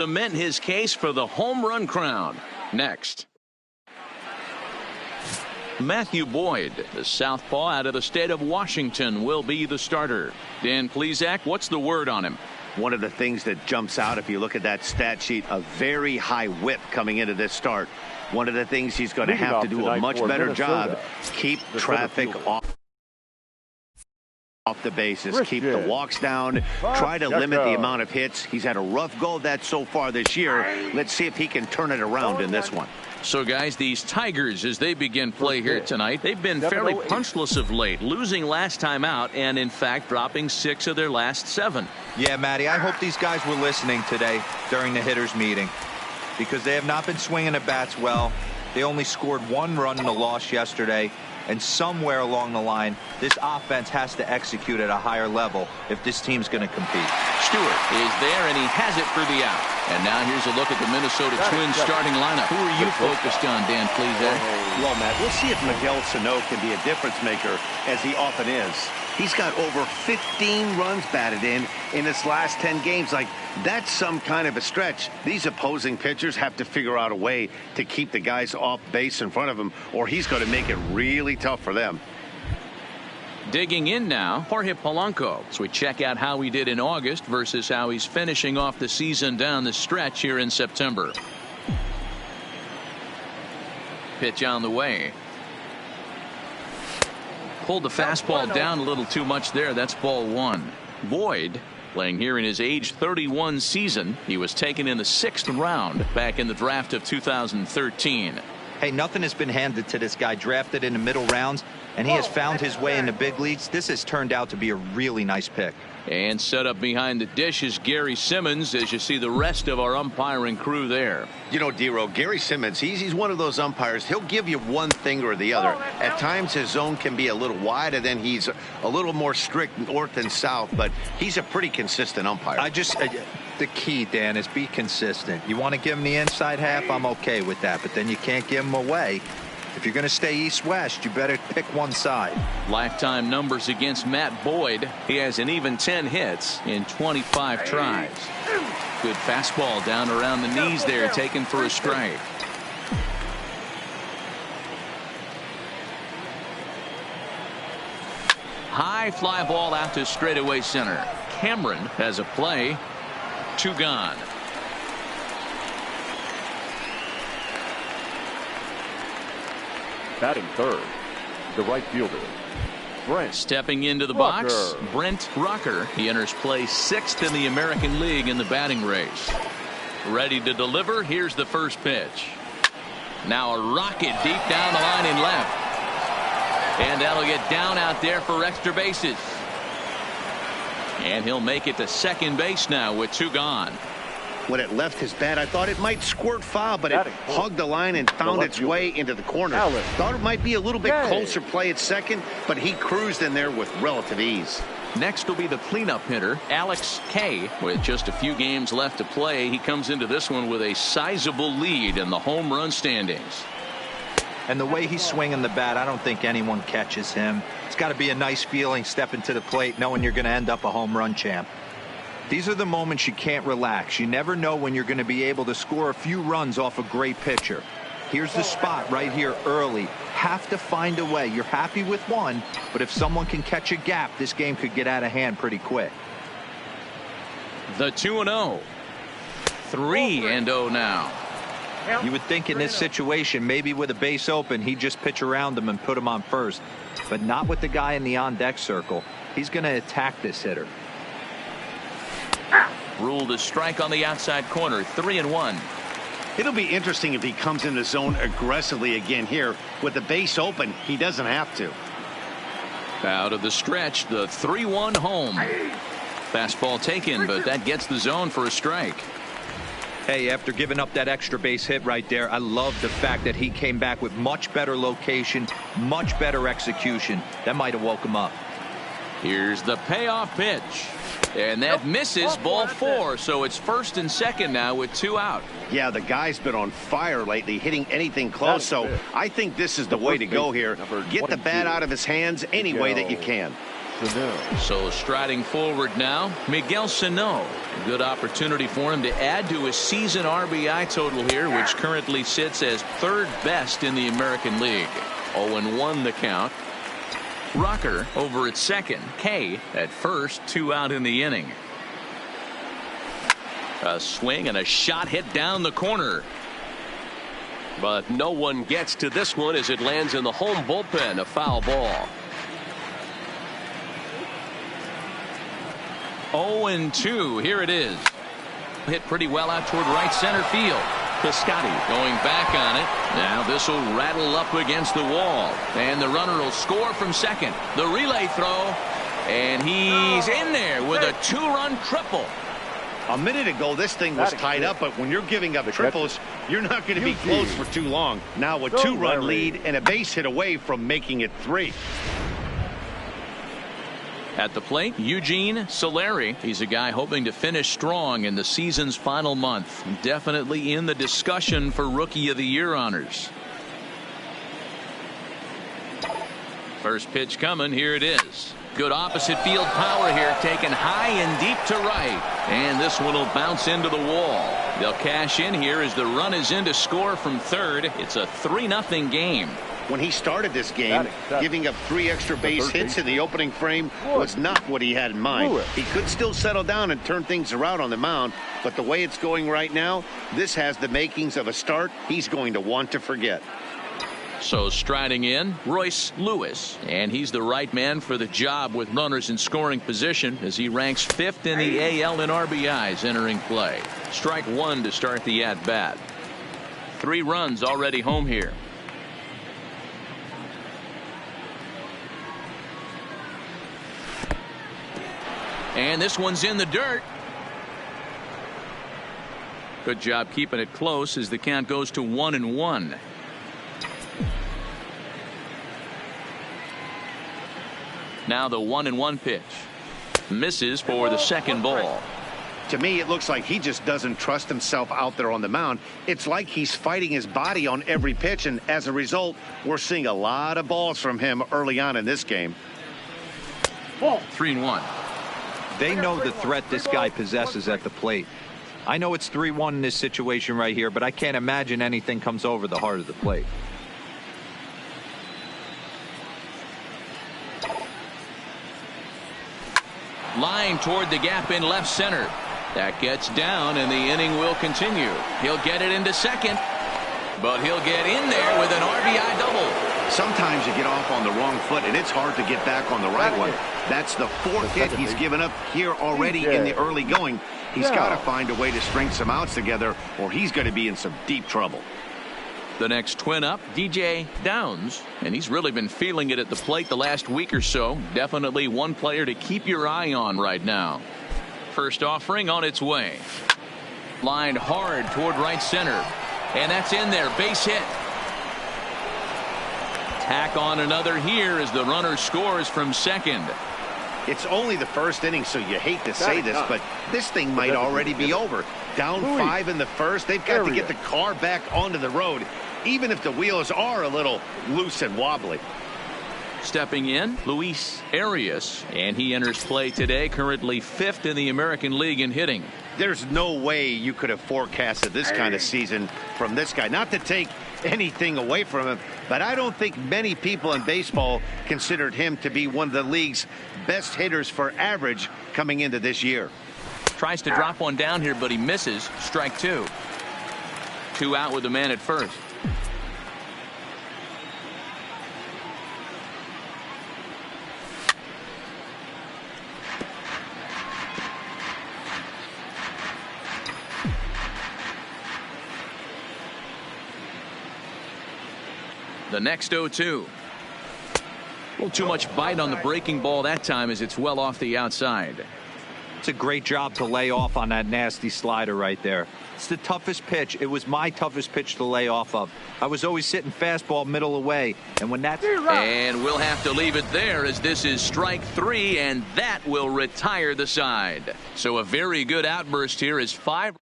cement his case for the home run crown. Next, Matthew Boyd, the southpaw out of the state of Washington, will be the starter. Dan Plesac, what's the word on him? One of the things that jumps out if you look at that stat sheet, a very high whip coming into this start. One of the things he's going to have to do a much better job, keep traffic off the bases, keep the walks down, try to limit the amount of hits. He's had a rough go of that so far this year. Let's see if he can turn it around in this one. So, guys, these Tigers, as they begin play here tonight, they've been fairly punchless of late, losing last time out and, in fact, dropping 6 of their last 7. Yeah, Matty, I hope these guys were listening today during the hitters' meeting because they have not been swinging the bats well. They only scored 1 run in the loss yesterday, and somewhere along the line, this offense has to execute at a higher level if this team's going to compete. Stewart is there, and he has it for the out. And now here's a look at the Minnesota Twins starting lineup. Who are you focused on, Dan Plesac? Well, Matt, we'll see if Miguel Sano can be a difference maker, as he often is. He's got over 15 runs batted in his last 10 games. Like, that's some kind of a stretch. These opposing pitchers have to figure out a way to keep the guys off base in front of him, or he's going to make it really tough for them. Digging in now, Jorge Polanco. So we check out how he did in August versus how he's finishing off the season down the stretch here in September. Pitch on the way. Pulled the fastball down a little too much there. That's ball 1. Boyd playing here in his age 31 season. He was taken in the 6th round back in the draft of 2013. Hey, nothing has been handed to this guy. Drafted in the middle rounds, and he has found his way in the big leagues. This has turned out to be a really nice pick. And set up behind the dish is Gary Simmons, as you see the rest of our umpiring crew there. You know, D-Row, Gary Simmons, he's one of those umpires. He'll give you one thing or the other. At times his zone can be a little wide, and then he's a little more strict north and south, but he's a pretty consistent umpire. The key, Dan, is be consistent. You want to give him the inside half, I'm okay with that, but then you can't give him away. If you're going to stay east-west, you better pick one side. Lifetime numbers against Matt Boyd. He has an even 10 hits in 25 tries. Good fastball down around the knees there, taken for a strike. High fly ball out to straightaway center. Cameron has a play. 2 gone. Batting third, the right fielder, Brent. Stepping into the box, Brent Rucker. He enters play 6th in the American League in the batting race. Ready to deliver. Here's the first pitch. Now a rocket deep down the line in left. And that'll get down out there for extra bases. And he'll make it to second base now with 2 gone. When it left his bat, I thought it might squirt foul, but it hugged the line and found its way into the corner. Thought it might be a little bit closer play at second, but he cruised in there with relative ease. Next will be the cleanup hitter, Alex Kay. With just a few games left to play, he comes into this one with a sizable lead in the home run standings. And the way he's swinging the bat, I don't think anyone catches him. It's got to be a nice feeling stepping to the plate knowing you're going to end up a home run champ. These are the moments you can't relax. You never know when you're going to be able to score a few runs off a great pitcher. Here's the spot right here early. Have to find a way. You're happy with one, but if someone can catch a gap, this game could get out of hand pretty quick. The 2-0. 3-0 now. You would think in this situation, maybe with a base open, he'd just pitch around him and put him on first. But not with the guy in the on-deck circle. He's going to attack this hitter. Ruled a strike on the outside corner. 3-1. It'll be interesting if he comes in the zone aggressively again here. With the base open, he doesn't have to. Out of the stretch, the 3-1 home. Fastball taken, but that gets the zone for a strike. Hey, after giving up that extra base hit right there, I love the fact that he came back with much better location, much better execution. That might have woke him up. Here's the payoff pitch. And that misses, ball 4. So it's first and second now with 2 out. Yeah, the guy's been on fire lately, hitting anything close. So I think this is the way to go here. Get the bat out of his hands any way that you can. Sano. So striding forward now, Miguel Sano. Good opportunity for him to add to his season RBI total here, which currently sits as third best in the American League. 0-1 the count. Rocker over at second. K at first. 2 out in the inning. A swing and a shot hit down the corner. But no one gets to this one as it lands in the home bullpen. A foul ball. 0-2. Here it is. Hit pretty well out toward right center field. Piscotty going back on it. Now this will rattle up against the wall. And the runner will score from second. The relay throw. And he's in there with a 2-run triple. A minute ago, this thing was tied up, but when you're giving up triples, you're not going to be close for too long. Now a 2-run lead and a base hit away from making it 3. At the plate, Eugene Solari. He's a guy hoping to finish strong in the season's final month. Definitely in the discussion for Rookie of the Year honors. First pitch coming. Here it is. Good opposite field power here, taken high and deep to right. And this one will bounce into the wall. They'll cash in here as the run is in to score from third. It's a 3-0 game. When he started this game, giving up 3 extra base hits in the opening frame was not what he had in mind. He could still settle down and turn things around on the mound, but the way it's going right now, this has the makings of a start he's going to want to forget. So striding in, Royce Lewis, and he's the right man for the job with runners in scoring position as he ranks 5th in the AL in RBIs entering play. Strike 1 to start the at-bat. 3 runs already home here. And this one's in the dirt. Good job keeping it close as the count goes to 1-1. Now the 1-1 pitch. Misses for the second ball. To me, it looks like he just doesn't trust himself out there on the mound. It's like he's fighting his body on every pitch, and as a result, we're seeing a lot of balls from him early on in this game. 3-1. They know the threat this guy possesses at the plate. I know it's 3-1 in this situation right here, but I can't imagine anything comes over the heart of the plate. Line toward the gap in left center. That gets down, and the inning will continue. He'll get it into second, but he'll get in there with an RBI double. Sometimes you get off on the wrong foot, and it's hard to get back on the right one. That's the 4th hit he's given up here already in the early going. He's got to find a way to string some outs together, or he's going to be in some deep trouble. The next twin up, DJ Downs, and he's really been feeling it at the plate the last week or so. Definitely one player to keep your eye on right now. First offering on its way. Lined hard toward right center, and that's in there. Base hit. Tack on another here as the runner scores from second. It's only the first inning, so you hate to say this, but this thing might already be over. Down 5 in the first. They've got to get the car back onto the road, even if the wheels are a little loose and wobbly. Stepping in, Luis Arias, and he enters play today, currently 5th in the American League in hitting. There's no way you could have forecasted this kind of season from this guy. Not to take anything away from him, but I don't think many people in baseball considered him to be one of the league's best hitters for average coming into this year. Tries to drop one down here, but he misses. Strike 2. 2 out with the man at first. The next 0-2. A little too much bite on the breaking ball that time as it's well off the outside. It's a great job to lay off on that nasty slider right there. It's the toughest pitch. It was my toughest pitch to lay off of. I was always sitting fastball middle away, and when that's... And we'll have to leave it there as this is strike 3, and that will retire the side. So a very good outburst here is 5.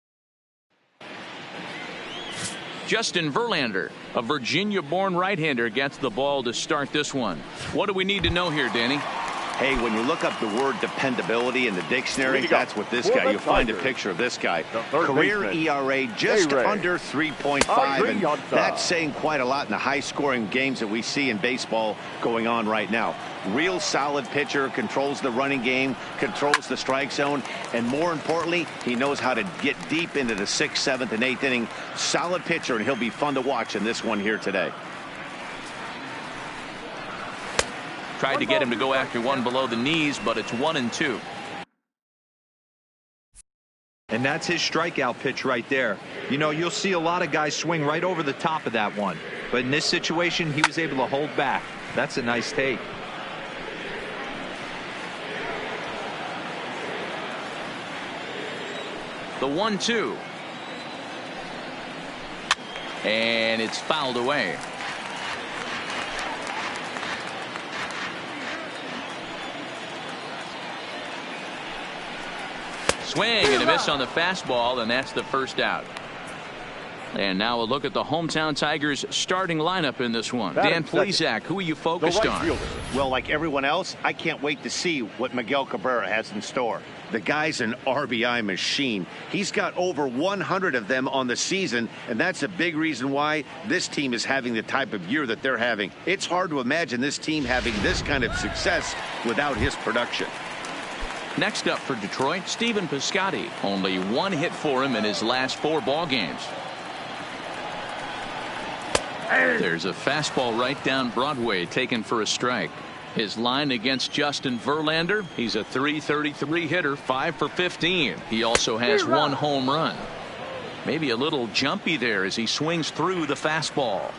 Justin Verlander, a Virginia-born right-hander, gets the ball to start this one. What do we need to know here, Danny? Hey, when you look up the word dependability in the dictionary, that's what this guy, you'll find a picture of this guy. Career ERA just under 3.5, and that's saying quite a lot in the high-scoring games that we see in baseball going on right now. Real solid pitcher, controls the running game, controls the strike zone, and more importantly, he knows how to get deep into the 6th, 7th, and 8th inning. Solid pitcher, and he'll be fun to watch in this one here today. Tried to get him to go after one below the knees, but it's 1-2. And that's his strikeout pitch right there. You know, you'll see a lot of guys swing right over the top of that one. But in this situation, he was able to hold back. That's a nice take. The 1-2. And it's fouled away. Swing and a miss on the fastball, and that's the first out. And now a look at the hometown Tigers starting lineup in this one. Dan Plesac, who are you focused on? Well, like everyone else, I can't wait to see what Miguel Cabrera has in store. The guy's an RBI machine. He's got over 100 of them on the season, and that's a big reason why this team is having the type of year that they're having. It's hard to imagine this team having this kind of success without his production. Next up for Detroit, Stephen Piscotty. Only one hit for him in his last 4 ball games. There's a fastball right down Broadway taken for a strike. His line against Justin Verlander, he's a .333 hitter, 5 for 15. He also has 1 home run. Maybe a little jumpy there as he swings through the fastball.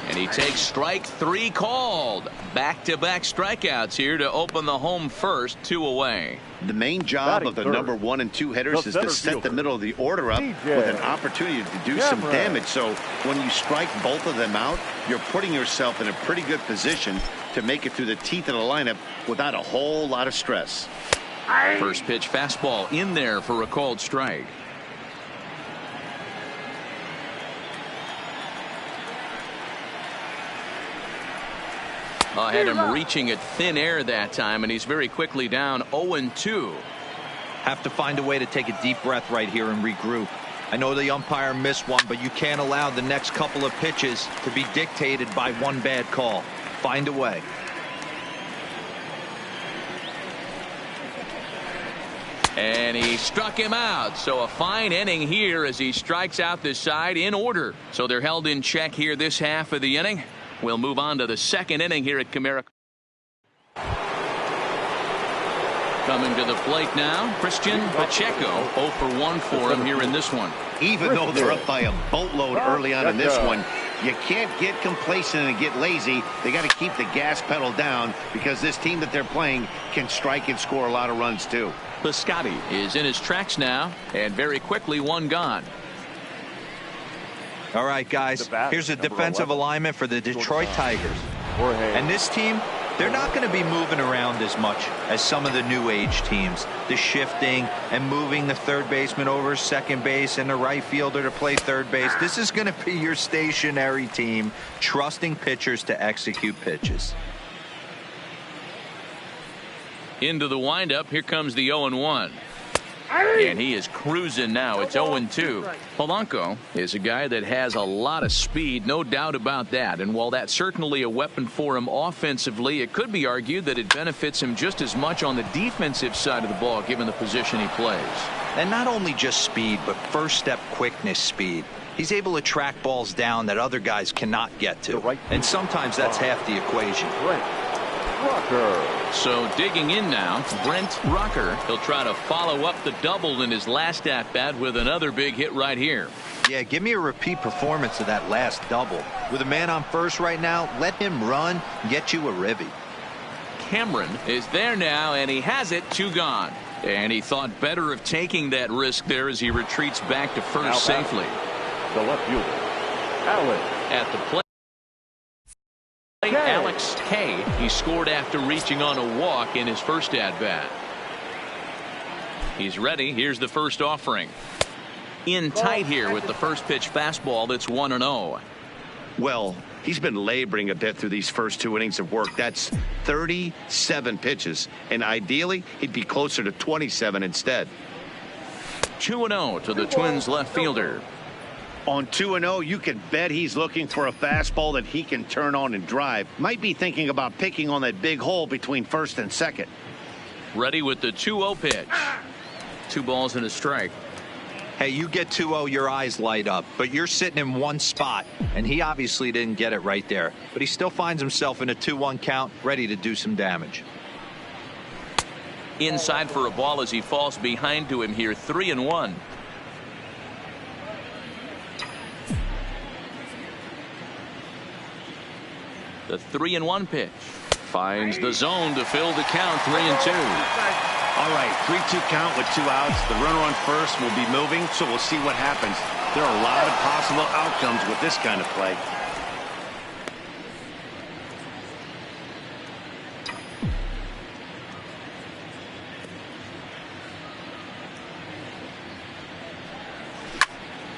And he takes strike 3 called. Back-to-back strikeouts here to open the home first, 2 away. The main job of the number 1 and 2 hitters is to set the middle of the order up with an opportunity to do some damage. So when you strike both of them out, you're putting yourself in a pretty good position to make it through the teeth of the lineup without a whole lot of stress. First pitch fastball in there for a called strike. Had him reaching at thin air that time, and he's very quickly down 0-2. Have to find a way to take a deep breath right here and regroup. I know the umpire missed one, but you can't allow the next couple of pitches to be dictated by one bad call. Find a way. And he struck him out. So a fine inning here as he strikes out this side in order. So they're held in check here this half of the inning. We'll move on to the second inning here at Comerica. Coming to the plate now, Christian Pacheco. 0 for 1 for him here in this one. Even though they're up by a boatload early on in this one, you can't get complacent and get lazy. They got to keep the gas pedal down because this team that they're playing can strike and score a lot of runs too. Piscotty is in his tracks now, and very quickly 1 gone. All right, guys, here's a defensive alignment for the Detroit Tigers. And this team, they're not going to be moving around as much as some of the new age teams. The shifting and moving the third baseman over second base and the right fielder to play third base. This is going to be your stationary team, trusting pitchers to execute pitches. Into the windup, here comes the 0-1. And he is cruising now. It's 0-2. Polanco is a guy that has a lot of speed, no doubt about that. And while that's certainly a weapon for him offensively, it could be argued that it benefits him just as much on the defensive side of the ball, given the position he plays. And not only just speed, but first step quickness speed. He's able to track balls down that other guys cannot get to. And sometimes that's half the equation. So digging in now, Brent Rucker. He'll try to follow up the double in his last at-bat with another big hit right here. Yeah, give me a repeat performance of that last double. With a man on first right now, let him run, get you a ribby. Cameron is there now, and he has it. 2 gone. And he thought better of taking that risk there as he retreats back to first safely. The left fielder, Allen. At the plate, Alex Kay. He scored after reaching on a walk in his first at-bat. He's ready. Here's the first offering. In tight here with the first pitch fastball that's 1-0. Well, He's been laboring a bit through these first 2 innings of work. That's 37 pitches, and ideally, he'd be closer to 27 instead. 2-0 to the Twins left fielder. On 2-0, you can bet he's looking for a fastball that he can turn on and drive. Might be thinking about picking on that big hole between first and second. Ready with the 2-0 pitch. 2 balls and a strike. Hey, you get 2-0, your eyes light up, but you're sitting in one spot, and he obviously didn't get it right there. But he still finds himself in a 2-1 count, ready to do some damage. Inside for a ball as he falls behind to him here, 3-1. The 3-1 pitch finds the zone to fill the count. 3-2. All right, 3-2 count with 2 outs. The runner on first will be moving, so we'll see what happens. There are a lot of possible outcomes with this kind of play.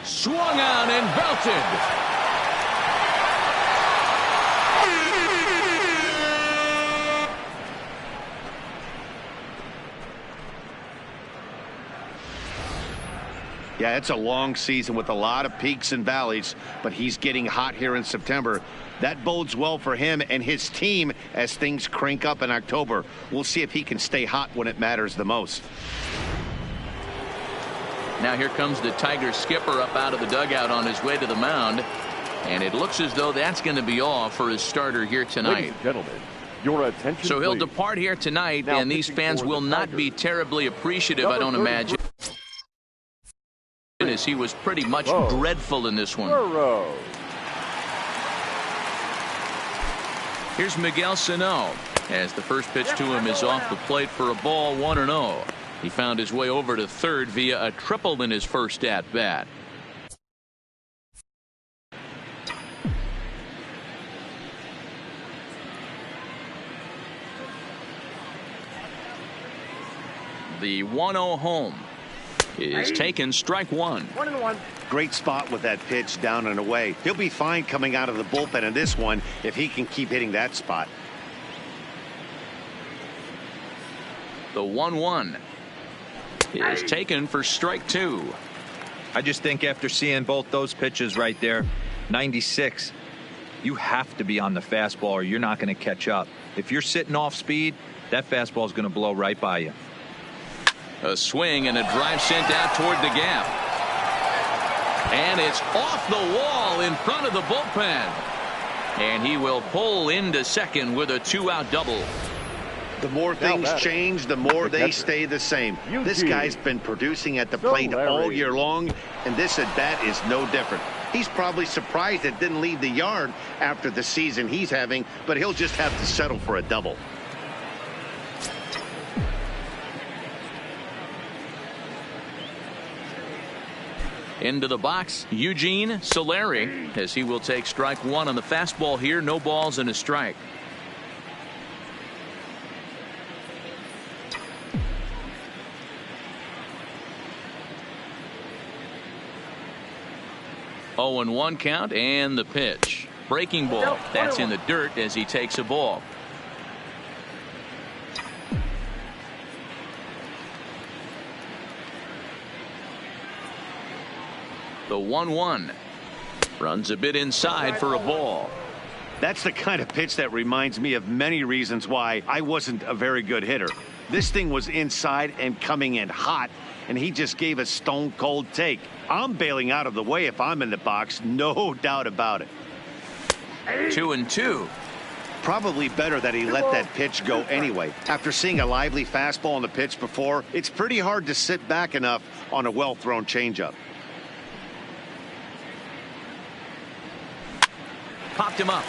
Swung on and belted. Yeah, it's a long season with a lot of peaks and valleys, but he's getting hot here in September. That bodes well for him and his team as things crank up in October. We'll see if he can stay hot when it matters the most. Now here comes the Tigers skipper up out of the dugout on his way to the mound, and it looks as though that's going to be all for his starter here tonight. Ladies and gentlemen, your attention, so he'll please. depart here tonight, Now and these fans will not be terribly appreciative, I don't imagine, as he was pretty much dreadful in this one. Here's Miguel Sano as the first pitch to him is off the plate for a ball. 1-0. He found his way over to third via a triple in his first at bat. The 1-0 home is taken. Strike one. 1-1. Great spot with that pitch down and away. He'll be fine coming out of the bullpen in this one if he can keep hitting that spot. The 1-1 is taken for strike two. I just think after seeing both those pitches right there, 96, you have to be on the fastball or you're not going to catch up. If you're sitting off speed, that fastball is going to blow right by you. A swing and a drive sent out toward the gap. And it's off the wall in front of the bullpen. And he will pull into second with a 2-out double. The more things change, the more they stay the same. This guy's been producing at the plate all year long, and this at bat is no different. He's probably surprised it didn't leave the yard after the season he's having, but he'll just have to settle for a double. Into the box, Eugene Solari, as he will take strike one on the fastball here. No balls and a strike. Oh, and 1 count, and the pitch. Breaking ball. That's in the dirt as he takes a ball. The 1-1 runs a bit inside for a ball. That's the kind of pitch that reminds me of many reasons why I wasn't a very good hitter. This thing was inside and coming in hot, and he just gave a stone cold take. I'm bailing out of the way if I'm in the box, no doubt about it. 2-2. Probably better that he let that pitch go anyway. After seeing a lively fastball on the pitch before, it's pretty hard to sit back enough on a well-thrown changeup. Popped him up.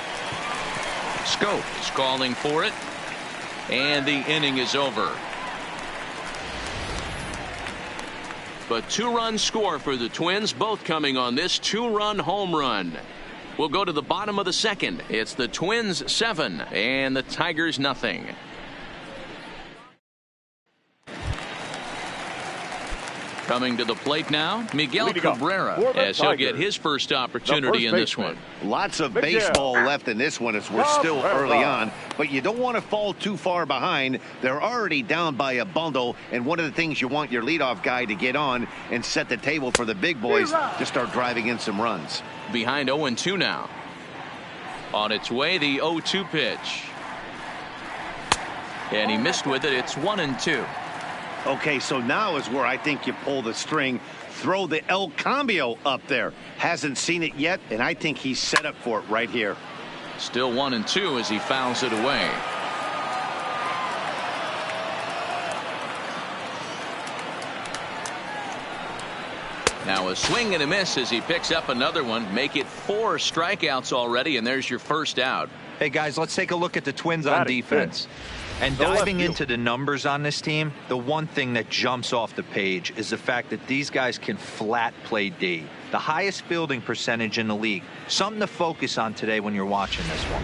Scope is calling for it, and the inning is over. But 2-run score for the Twins, both coming on this 2-run home run. We'll go to the bottom of the second. It's the Twins 7 and the Tigers nothing. Coming to the plate now, Miguel Leading up Cabrera, for the as he'll get Tigers, his first opportunity in this one. Lots of Miguel baseball left in this one as we're still Cabrera. early on, but you don't want to fall too far behind. They're already down by a bundle, and one of the things you want your leadoff guy to get on and set the table for the big boys to start driving in some runs. Behind 0-2 now. On its way, the 0-2 pitch. And he missed with it. It's 1-2. Okay, so now is where I think you pull the string. Throw the El Cambio up there. Hasn't seen it yet, and I think he's set up for it right here. Still 1-2 as he fouls it away. Now a swing and a miss as he picks up another one. Make it 4 strikeouts already, and there's your first out. Hey, guys, let's take a look at the Twins on defense. And diving into the numbers on this team, the one thing that jumps off the page is the fact that these guys can flat play D. The highest fielding percentage in the league. Something to focus on today when you're watching this one.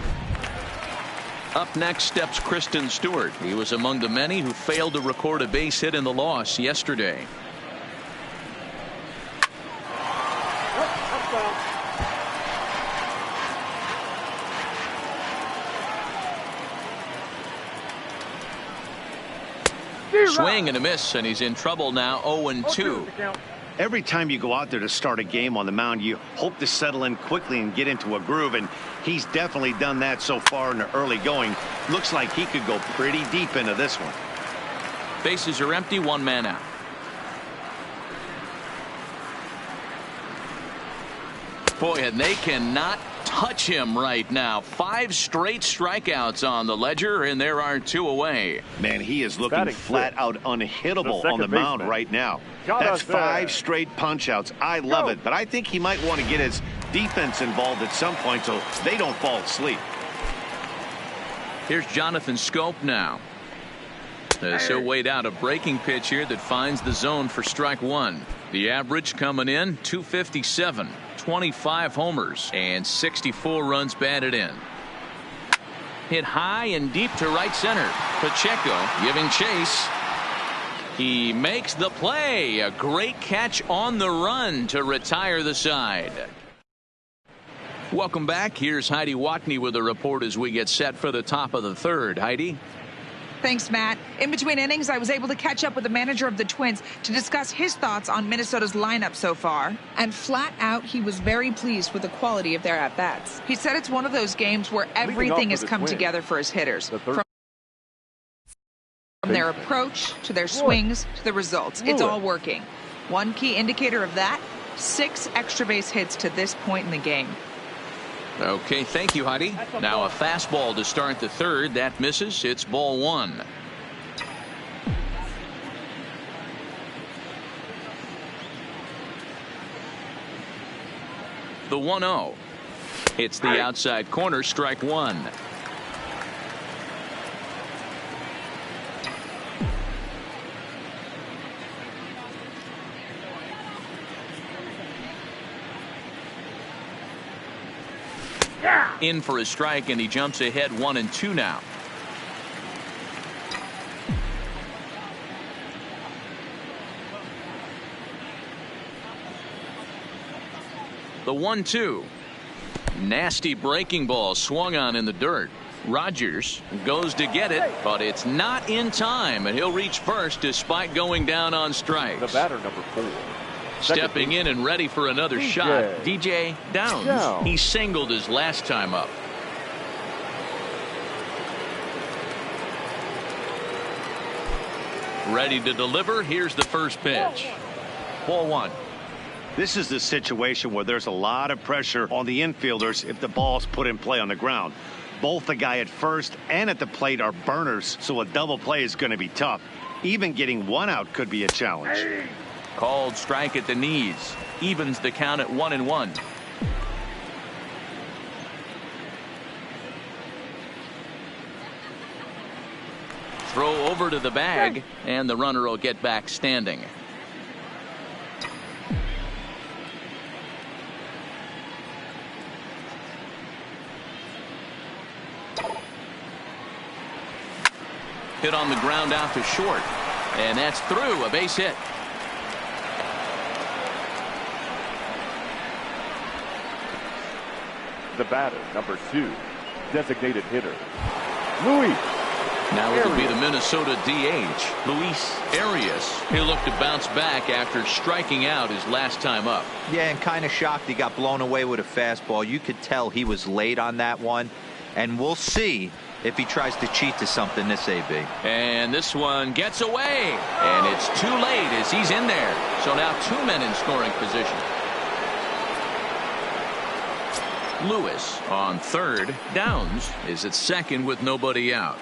Up next steps Kristen Stewart. He was among the many who failed to record a base hit in the loss yesterday. Swing and a miss, and he's in trouble now. 0-2. Every time you go out there to start a game on the mound, you hope to settle in quickly and get into a groove, and he's definitely done that so far in the early going. Looks like he could go pretty deep into this one. Bases are empty, 1 man out. Boy, and they cannot touch him right now. 5 straight strikeouts on the ledger, and there are 2 away. Man, he is looking flat out unhittable on the mound right now. That's 5 straight punch outs. I love it, but I think he might want to get his defense involved at some point so they don't fall asleep. Here's Jonathan Scope now. So weighed out a breaking pitch here that finds the zone for strike 1. The average coming in 257. 25 homers and 64 runs batted in. Hit high and deep to right center. Pacheco giving chase. He makes the play. A great catch on the run to retire the side. Welcome back. Here's Heidi Watney with a report as we get set for the top of the 3rd. Heidi. Thanks, Matt. In between innings, I was able to catch up with the manager of the Twins to discuss his thoughts on Minnesota's lineup so far. And flat out, he was very pleased with the quality of their at-bats. He said it's one of those games where everything has come together for his hitters. From their approach, to their swings, to the results. It's all working. One key indicator of that, 6 extra base hits to this point in the game. Okay, thank you, Heidi. Now a fastball to start the 3rd. That misses. It's ball 1. The 1-0. It's the outside corner, strike 1. In for a strike, and he jumps ahead 1-2 now. The 1-2. Nasty breaking ball swung on in the dirt. Rogers goes to get it, but it's not in time, and he'll reach first despite going down on strikes. The batter, number 4. Stepping in and ready for another shot, DJ Downs. He singled his last time up. Ready to deliver. Here's the first pitch. Ball 1. This is the situation where there's a lot of pressure on the infielders if the ball's put in play on the ground. Both the guy at first and at the plate are burners, so a double play is going to be tough. Even getting 1 out could be a challenge. Called strike at the knees. Evens the count at 1-1. Throw over to the bag, and the runner will get back standing. Hit on the ground out to short, and that's through. A base hit. The batter, number 2, designated hitter, Luis. Now it'll be the Minnesota DH, Luis Arias. He'll look to bounce back after striking out his last time up. Yeah, and kind of shocked he got blown away with a fastball. You could tell he was late on that one. And we'll see if he tries to cheat to something this AB. And this one gets away. And it's too late as he's in there. So now 2 men in scoring position. Lewis on third. Downs is at second with nobody out.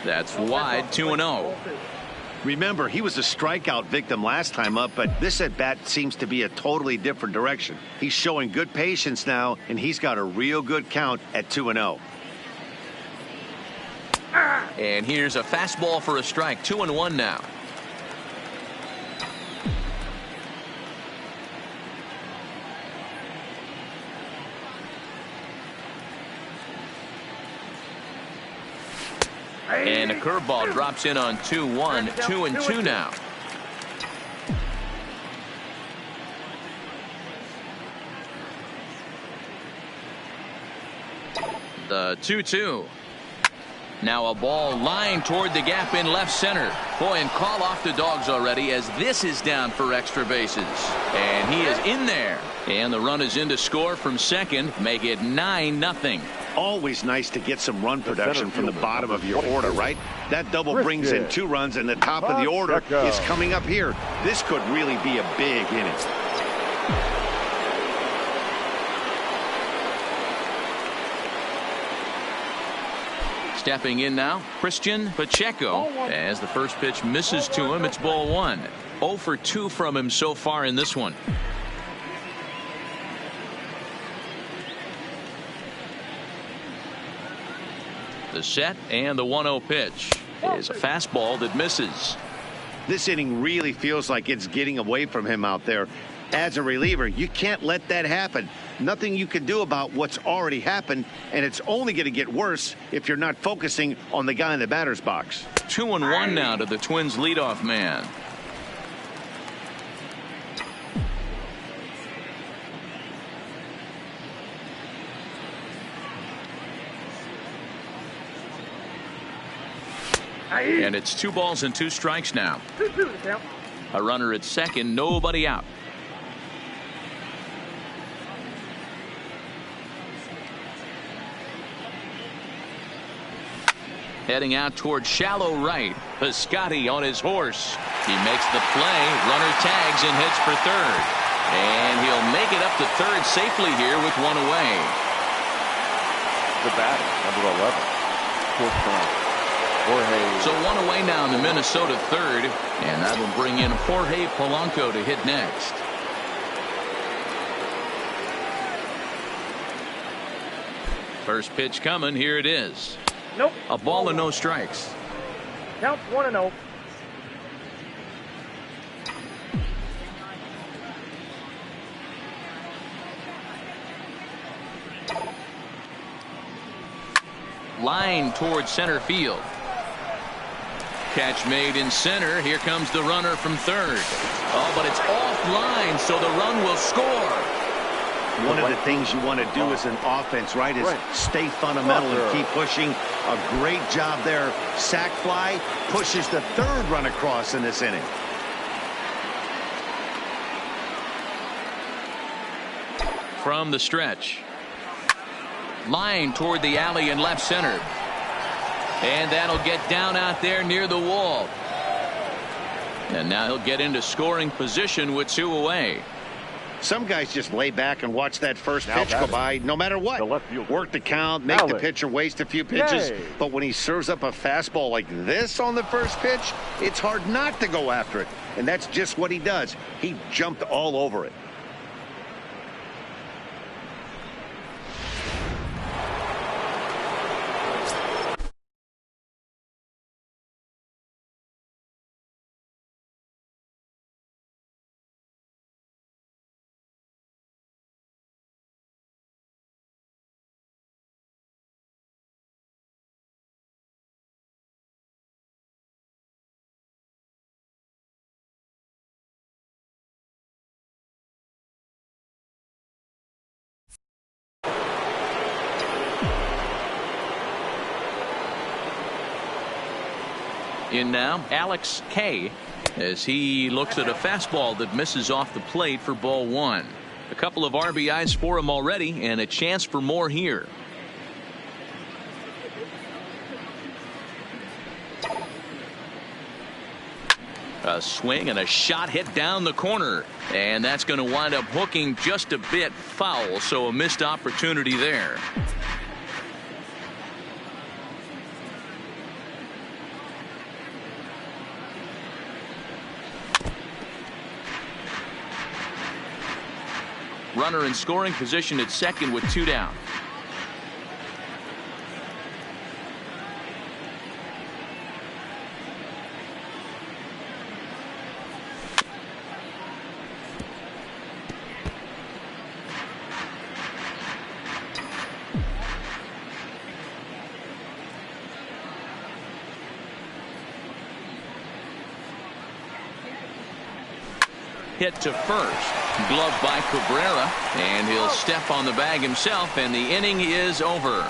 That's wide, 2-0. Remember, he was a strikeout victim last time up, but this at-bat seems to be a totally different direction. He's showing good patience now, and he's got a real good count at 2-0. And here's a fastball for a strike, 2-1 now. And a curveball drops in on 2-1, 2-2 now. The 2-2. Now a ball lined toward the gap in left center. Boy, and call off the Dogs already as this is down for extra bases. And he is in there. And the run is in to score from second, make it 9-0. Always nice to get some run production from the bottom of your order, right? That double brings in 2 runs, and the top of the order is coming up here. This could really be a big inning. Stepping in now, Christian Pacheco. As the first pitch misses to him, it's ball 1. 0 for 2 from him so far in this one. The set and the 1-0 pitch is a fastball that misses. This inning really feels like it's getting away from him out there. As a reliever, you can't let that happen. Nothing you can do about what's already happened, and it's only going to get worse if you're not focusing on the guy in the batter's box. 2-1 now to the Twins leadoff man. And it's 2 balls and 2 strikes now. A runner at second, nobody out. Heading out toward shallow right. Piscotty on his horse. He makes the play. Runner tags and heads for third. And he'll make it up to third safely here with 1 away. The batter, number 11, fourth round. So 1 away now in the Minnesota third, and that will bring in Jorge Polanco to hit next. First pitch coming, here it is. Nope. A ball and no strikes. Counts 1-0. Line towards center field. Catch made in center. Here comes the runner from third. Oh, but it's offline, so the run will score. One of the things you want to do as an offense, right, is stay fundamental and keep pushing. A great job there. Sac fly pushes the third run across in this inning. From the stretch. Line toward the alley in left center. And that'll get down out there near the wall. And now he'll get into scoring position with 2 away. Some guys just lay back and watch that first pitch go by no matter what. Work the count, make the pitcher waste a few pitches. But when he serves up a fastball like this on the first pitch, it's hard not to go after it. And that's just what he does. He jumped all over it. In now, Alex K. as he looks at a fastball that misses off the plate for ball one. A couple of RBIs for him already and a chance for more here. A swing and a shot hit down the corner, and that's going to wind up hooking just a bit foul, so a missed opportunity there. Runner in scoring position at second with 2 down. Hit to first. Gloved by Cabrera, and he'll step on the bag himself, and the inning is over.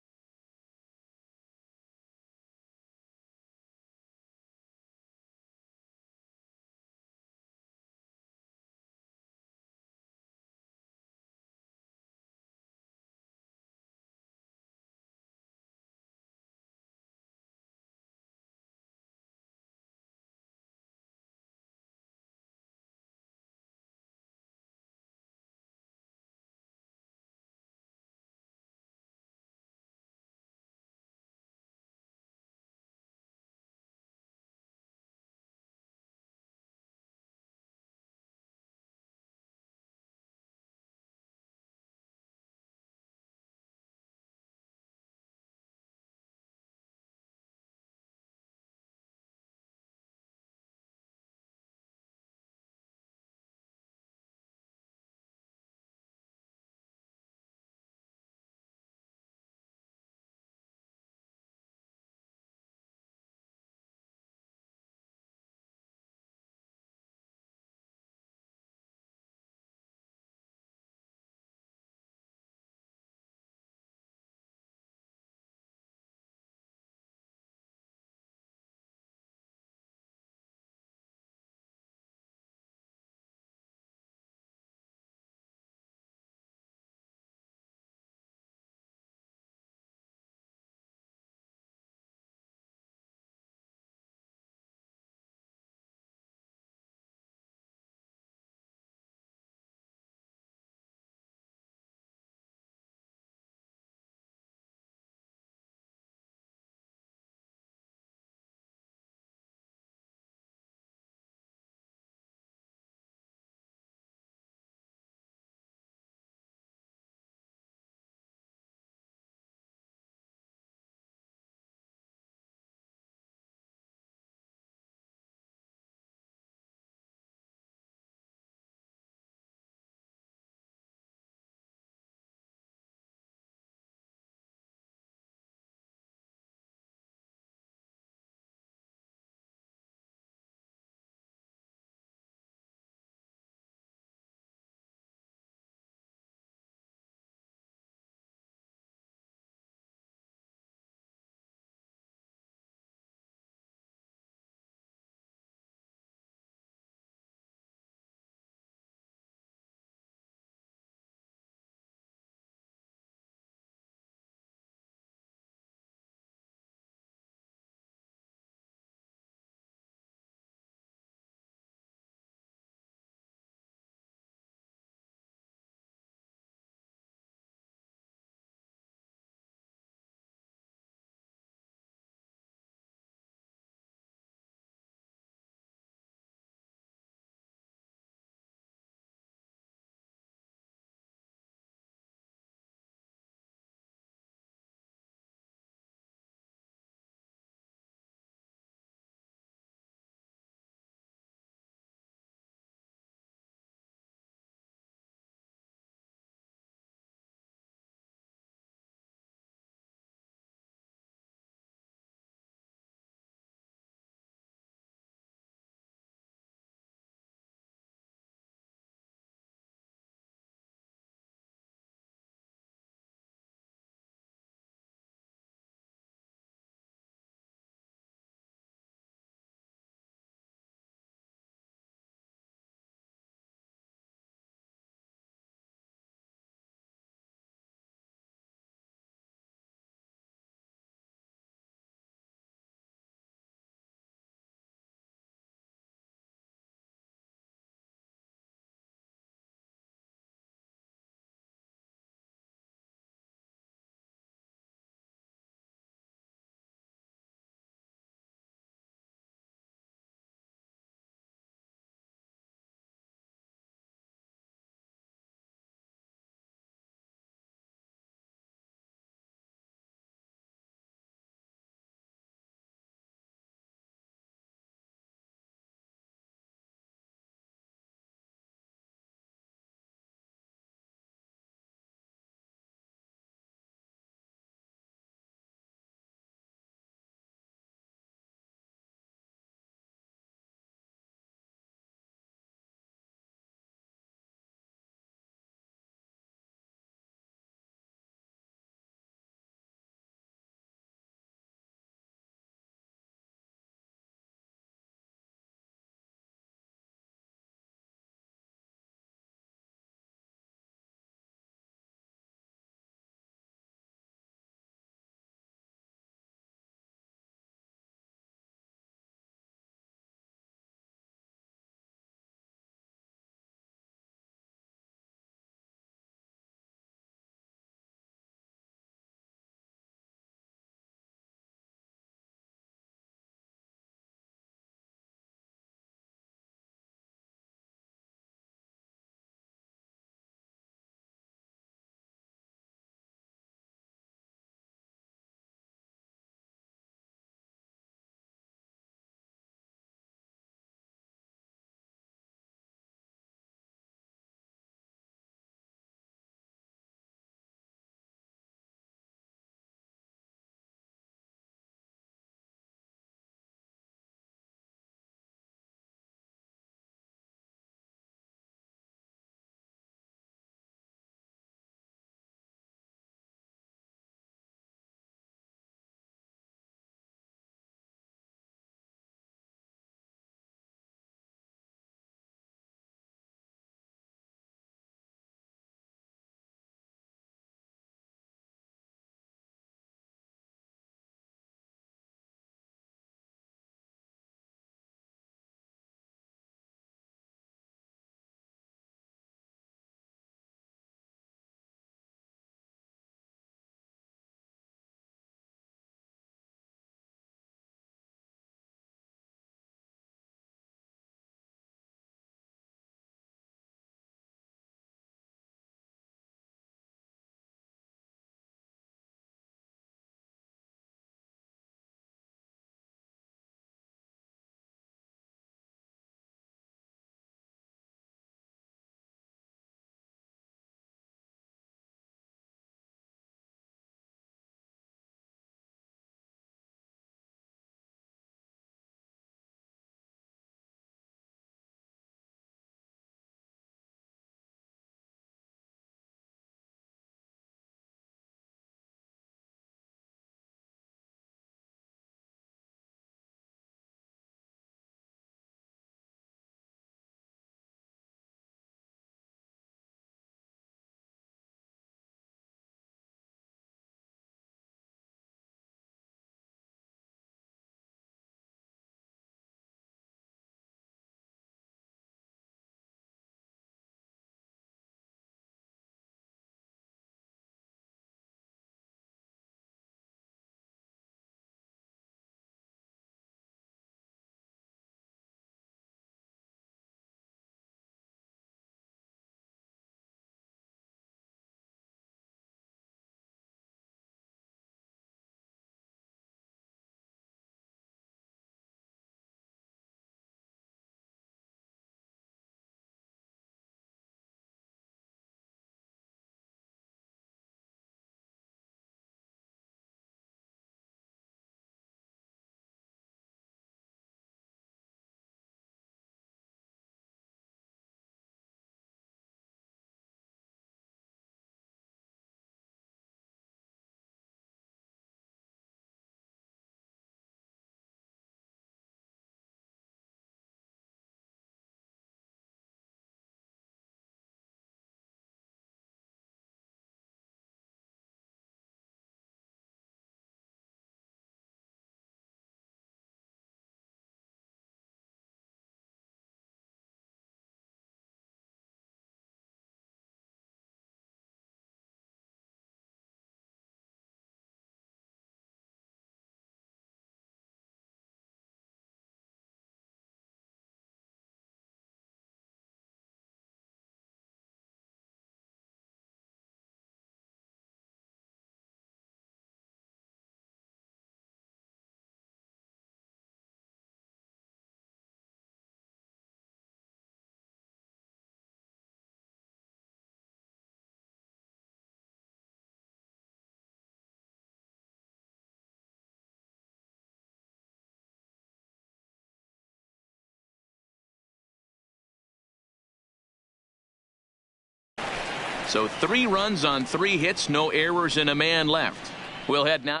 So 3 runs on 3 hits, no errors, and a man left. We'll head now.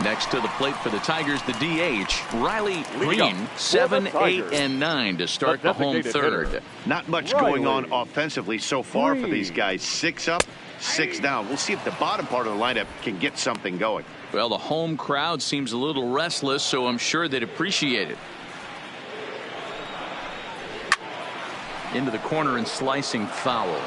Next to the plate for the Tigers, the DH, Riley Green, 7, 8, and 9 to start the home third. Not much going on offensively so far for these guys. 6 up, 6 down. We'll see if the bottom part of the lineup can get something going. Well, the home crowd seems a little restless, so I'm sure they'd appreciate it. Into the corner and slicing foul.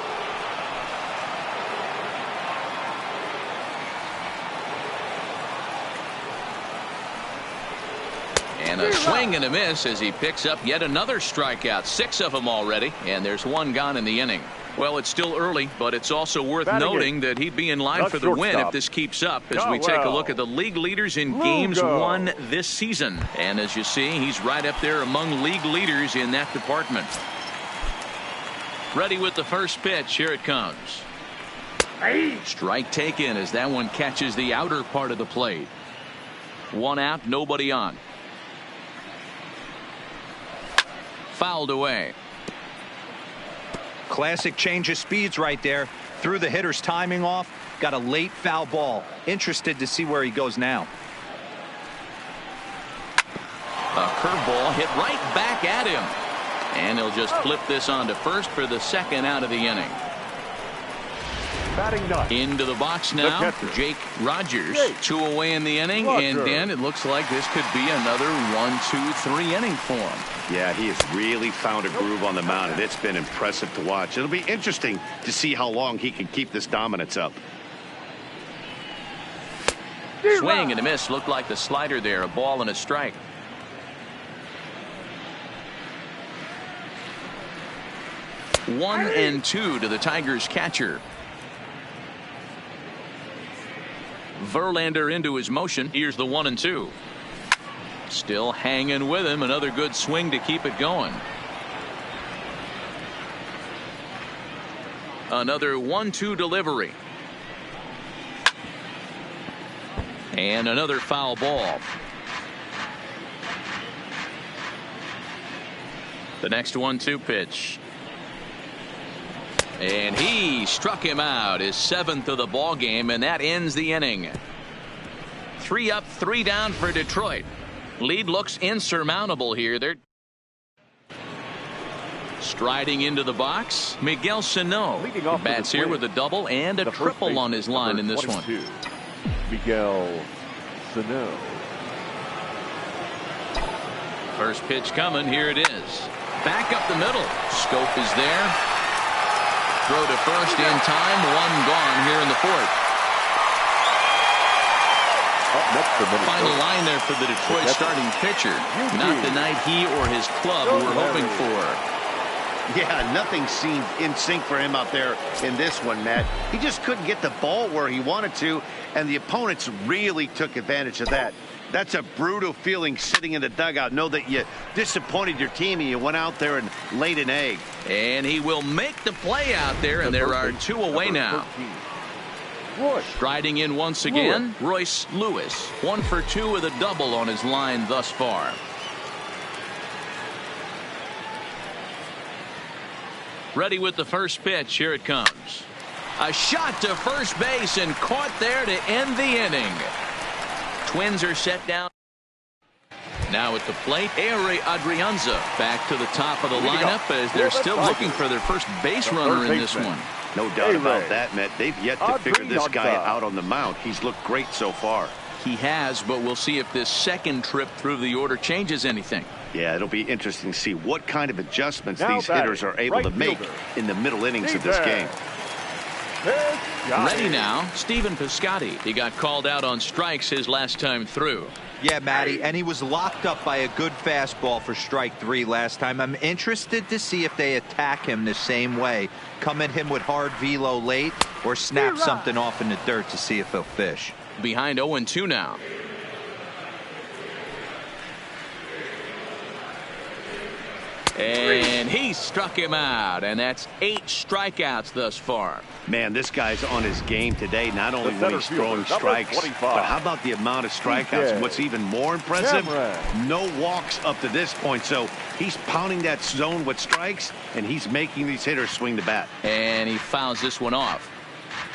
And a swing and a miss as he picks up yet another strikeout. 6 of them already, and there's 1 gone in the inning. Well, it's still early, but it's also worth noting that he'd be in line for the win if this keeps up as we take a look at the league leaders in games won this season. And as you see, he's right up there among league leaders in that department. Ready with the first pitch. Here it comes. Strike taken as that one catches the outer part of the plate. 1 out, nobody on. Fouled away. Classic change of speeds right there. Threw the hitter's timing off. Got a late foul ball. Interested to see where he goes now. A curveball hit right back at him. And he'll just flip this on to first for the 2nd out of the inning. Into the box now, Jake Rogers. 2 away in the inning, and then it looks like this could be another 1-2-3 inning for him. Yeah, he has really found a groove on the mound, and it's been impressive to watch. It'll be interesting to see how long he can keep this dominance up. Swing and a miss. Looked like the slider there, a ball and a strike. One and 2 to the Tigers catcher. Verlander into his motion. Here's the 1-2. Still hanging with him. Another good swing to keep it going. Another 1-2 delivery. And another foul ball. The next 1-2 pitch. And he struck him out, his 7th of the ball game, and that ends the inning. 3 up, 3 down for Detroit. Lead looks insurmountable here. They're striding into the box. Miguel Sano bats here with a double and a triple on his line in this one. Miguel Sano. First pitch coming. Here it is. Back up the middle. Scope is there. Throw to first in time. 1 gone here in the 4th. Final line there for the Detroit starting pitcher. Not the night he or his club were hoping for. Yeah, nothing seemed in sync for him out there in this one, Matt. He just couldn't get the ball where he wanted to, and the opponents really took advantage of that. That's a brutal feeling sitting in the dugout. Know that you disappointed your team and you went out there and laid an egg. And he will make the play out there, and there are 2 away now. Striding in once again, Royce Lewis. 1 for 2 with a double on his line thus far. Ready with the first pitch. Here it comes. A shot to first base and caught there to end the inning. Twins are set down. Now at the plate, Ehire Adrianza back to the top of the lineup as they're still looking for their first base runner in this one. No doubt about that, Matt. They've yet to figure this guy out on the mound. He's looked great so far. He has, but we'll see if this second trip through the order changes anything. Yeah, it'll be interesting to see what kind of adjustments these hitters are able to make in the middle innings of this game. Ready now, Stephen Piscotty. He got called out on strikes his last time through. Yeah, Matty, and he was locked up by a good fastball for strike 3 last time. I'm interested to see if they attack him the same way. Come at him with hard velo late or snap something off in the dirt to see if he'll fish. Behind 0-2 now. And he struck him out, and that's 8 strikeouts thus far. Man, this guy's on his game today, not only when he's throwing strikes, but how about the amount of strikeouts? And what's even more impressive, no walks up to this point. So he's pounding that zone with strikes, and he's making these hitters swing the bat. And he fouls this one off.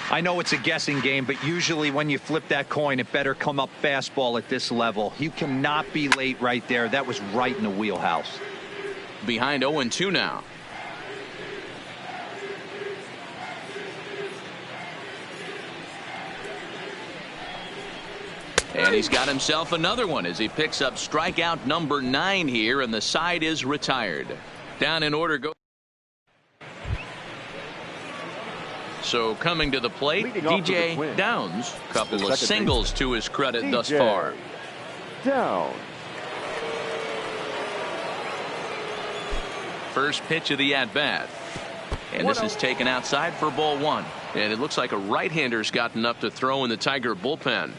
I know it's a guessing game, but usually when you flip that coin, it better come up fastball at this level. You cannot be late right there. That was right in the wheelhouse. Behind 0-2 now. And he's got himself another one as he picks up strikeout number 9 here, and the side is retired. Down in order go. So coming to the plate, DJ Downs. Couple of singles to his credit thus far. Down. First pitch of the at-bat. And this is taken outside for ball 1. And it looks like a right-hander's gotten up to throw in the Tiger bullpen.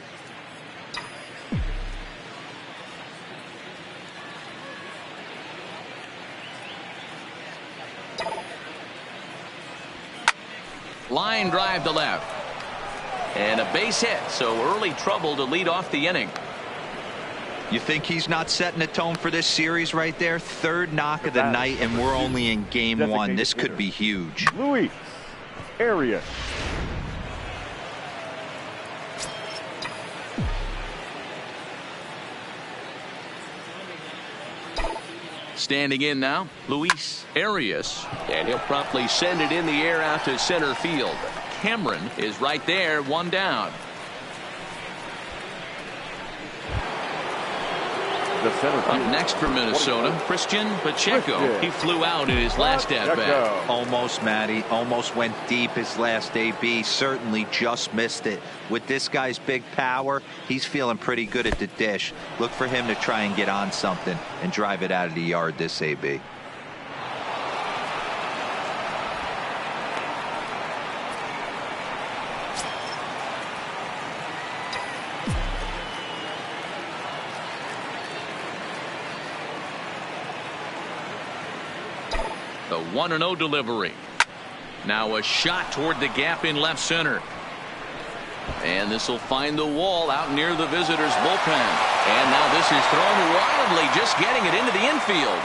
Line drive to left. And a base hit, so early trouble to lead off the inning. You think he's not setting the tone for this series right there? 3rd knock of the night, and we're only in game 1. This could be huge. Luis Arias. Standing in now, Luis Arias. And he'll promptly send it in the air out to center field. Cameron is right there, 1 down. Up next for Minnesota, Christian Pacheco. He flew out in his last at-bat. Almost, Matty. Almost went deep his last AB. Certainly just missed it. With this guy's big power, he's feeling pretty good at the dish. Look for him to try and get on something and drive it out of the yard this AB. The 1-0 delivery. Now a shot toward the gap in left center. And this will find the wall out near the visitors' bullpen. And now this is thrown wildly, just getting it into the infield.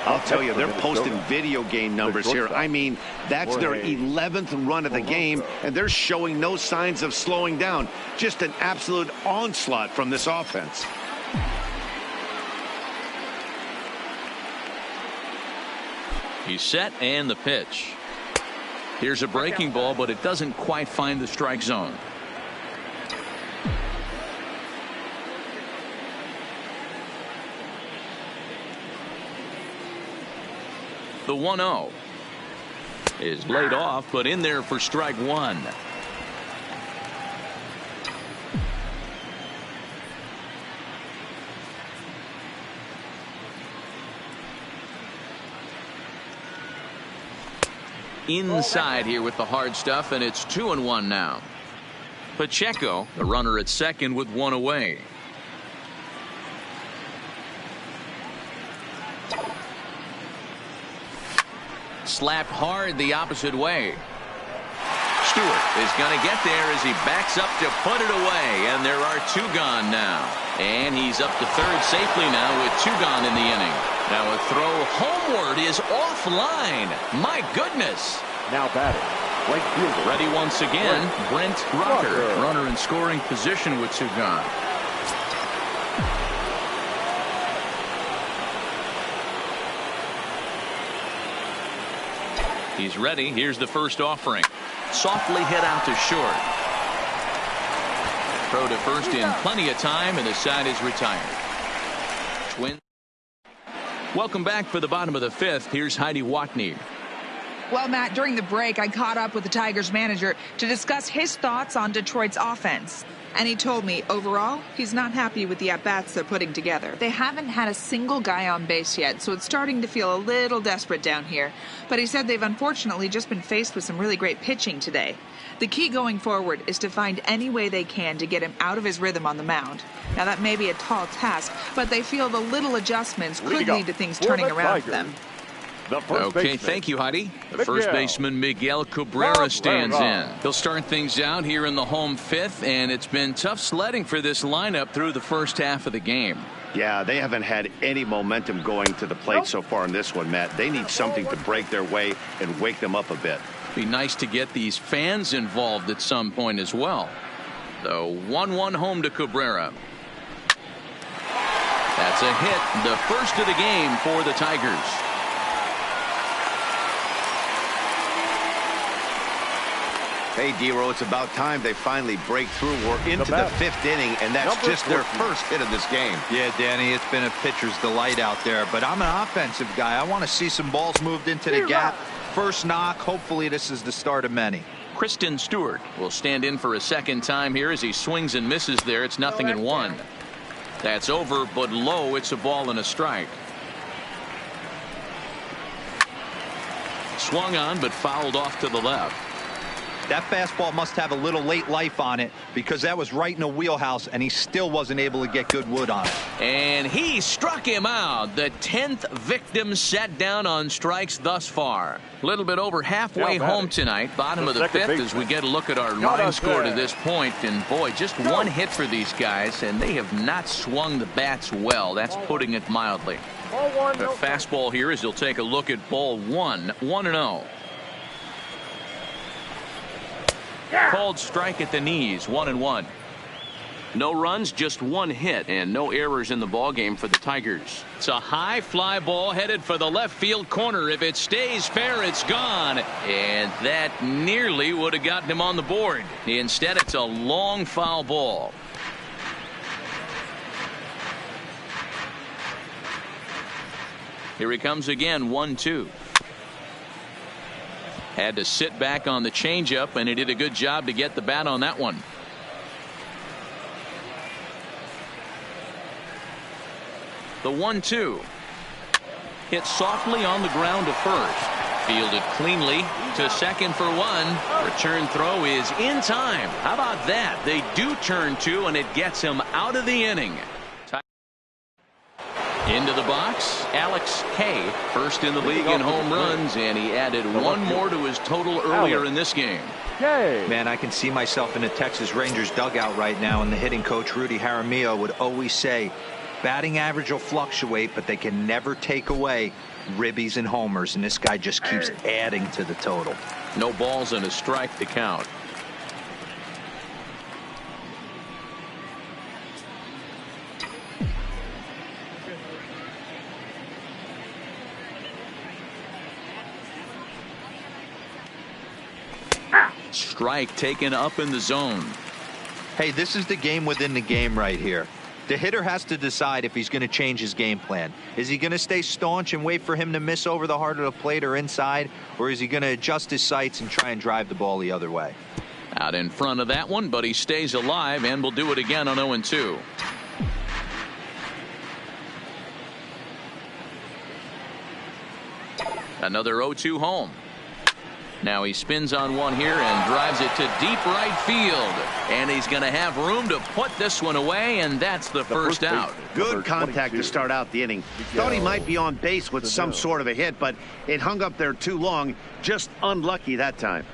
I'll tell you, they're posting video game numbers here. I mean, that's their 11th run of the game, and they're showing no signs of slowing down. Just an absolute onslaught from this offense. He's set, and the pitch. Here's a breaking ball, but it doesn't quite find the strike zone. The 1-0 is laid off, but in there for strike 1. Inside here with the hard stuff, and it's 2-1 now. Pacheco, the runner at second with 1 away. Slapped hard the opposite way. Stewart is going to get there as he backs up to put it away, and there are 2 gone now. And he's up to third safely now with 2 gone in the inning. Now a throw homeward is offline. My goodness. Now batting, right fielder. Ready once again, Brent Rocker. Runner in scoring position with 2 gone. He's ready. Here's the first offering. Softly hit out to short. Throw to first in plenty of time, and the side is retired. Twins. Welcome back for the bottom of the 5th. Here's Heidi Watney. Well, Matt, during the break, I caught up with the Tigers manager to discuss his thoughts on Detroit's offense. And he told me, overall, he's not happy with the at-bats they're putting together. They haven't had a single guy on base yet, so it's starting to feel a little desperate down here. But he said they've unfortunately just been faced with some really great pitching today. The key going forward is to find any way they can to get him out of his rhythm on the mound. Now, that may be a tall task, but they feel the little adjustments could lead to things turning around for them. Okay, thank you, Heidi. The first baseman, Miguel Cabrera, stands in. He'll start things out here in the home fifth, and it's been tough sledding for this lineup through the first half of the game. Yeah, they haven't had any momentum going to the plate so far in this one, Matt. They need something to break their way and wake them up a bit. Be nice to get these fans involved at some point as well. The 1-1 home to Cabrera. That's a hit, the first of the game for the Tigers. Hey, D-Row, it's about time they finally break through. We're into the fifth inning, and that's just their first hit of this game. Yeah, Danny, it's been a pitcher's delight out there, but I'm an offensive guy. I want to see some balls moved into the gap. First knock. Hopefully this is the start of many. Kristen Stewart will stand in for a second time here as he swings and misses there. It's 0-1. That's over, but low. It's a ball and a strike. Swung on, but fouled off to the left. That fastball must have a little late life on it because that was right in the wheelhouse, and he still wasn't able to get good wood on it. And he struck him out. The 10th victim set down on strikes thus far. A little bit over halfway home tonight. Bottom of the fifth as we get a look at our line score to this point. And boy, just one hit for these guys, and they have not swung the bats well. That's putting it mildly. The fastball here as he'll take a look at ball one. 1-0. Called strike at the knees. 1-1. No runs, just one hit, and no errors in the ball game for the Tigers. It's a high fly ball headed for the left field corner. If it stays fair, it's gone, and that nearly would have gotten him on the board. Instead, it's a long foul ball. Here he comes again. 1-2. Had to sit back on the changeup, and he did a good job to get the bat on that one. The 1-2. Hit softly on the ground to first. Fielded cleanly to second for one. Return throw is in time. How about that? They do turn two, and it gets him out of the inning. Into the box, Alex Kay, first in the league in home runs, and he added one more to his total earlier in this game. Man, I can see myself in the Texas Rangers dugout right now, and the hitting coach Rudy Jaramillo would always say, batting average will fluctuate, but they can never take away ribbies and homers, and this guy just keeps adding to the total. No balls and a strike to count. Strike taken up in the zone. Hey, this is the game within the game right here. The hitter has to decide if he's going to change his game plan. Is he going to stay staunch and wait for him to miss over the heart of the plate or inside, or is he going to adjust his sights and try and drive the ball the other way? Out in front of that one, but he stays alive and will do it again on 0-2. Another 0-2 home. Now he spins on one here and drives it to deep right field. And he's going to have room to put this one away, and that's the first out. Good contact to start out the inning. Thought he might be on base with some sort of a hit, but it hung up there too long. Just unlucky that time.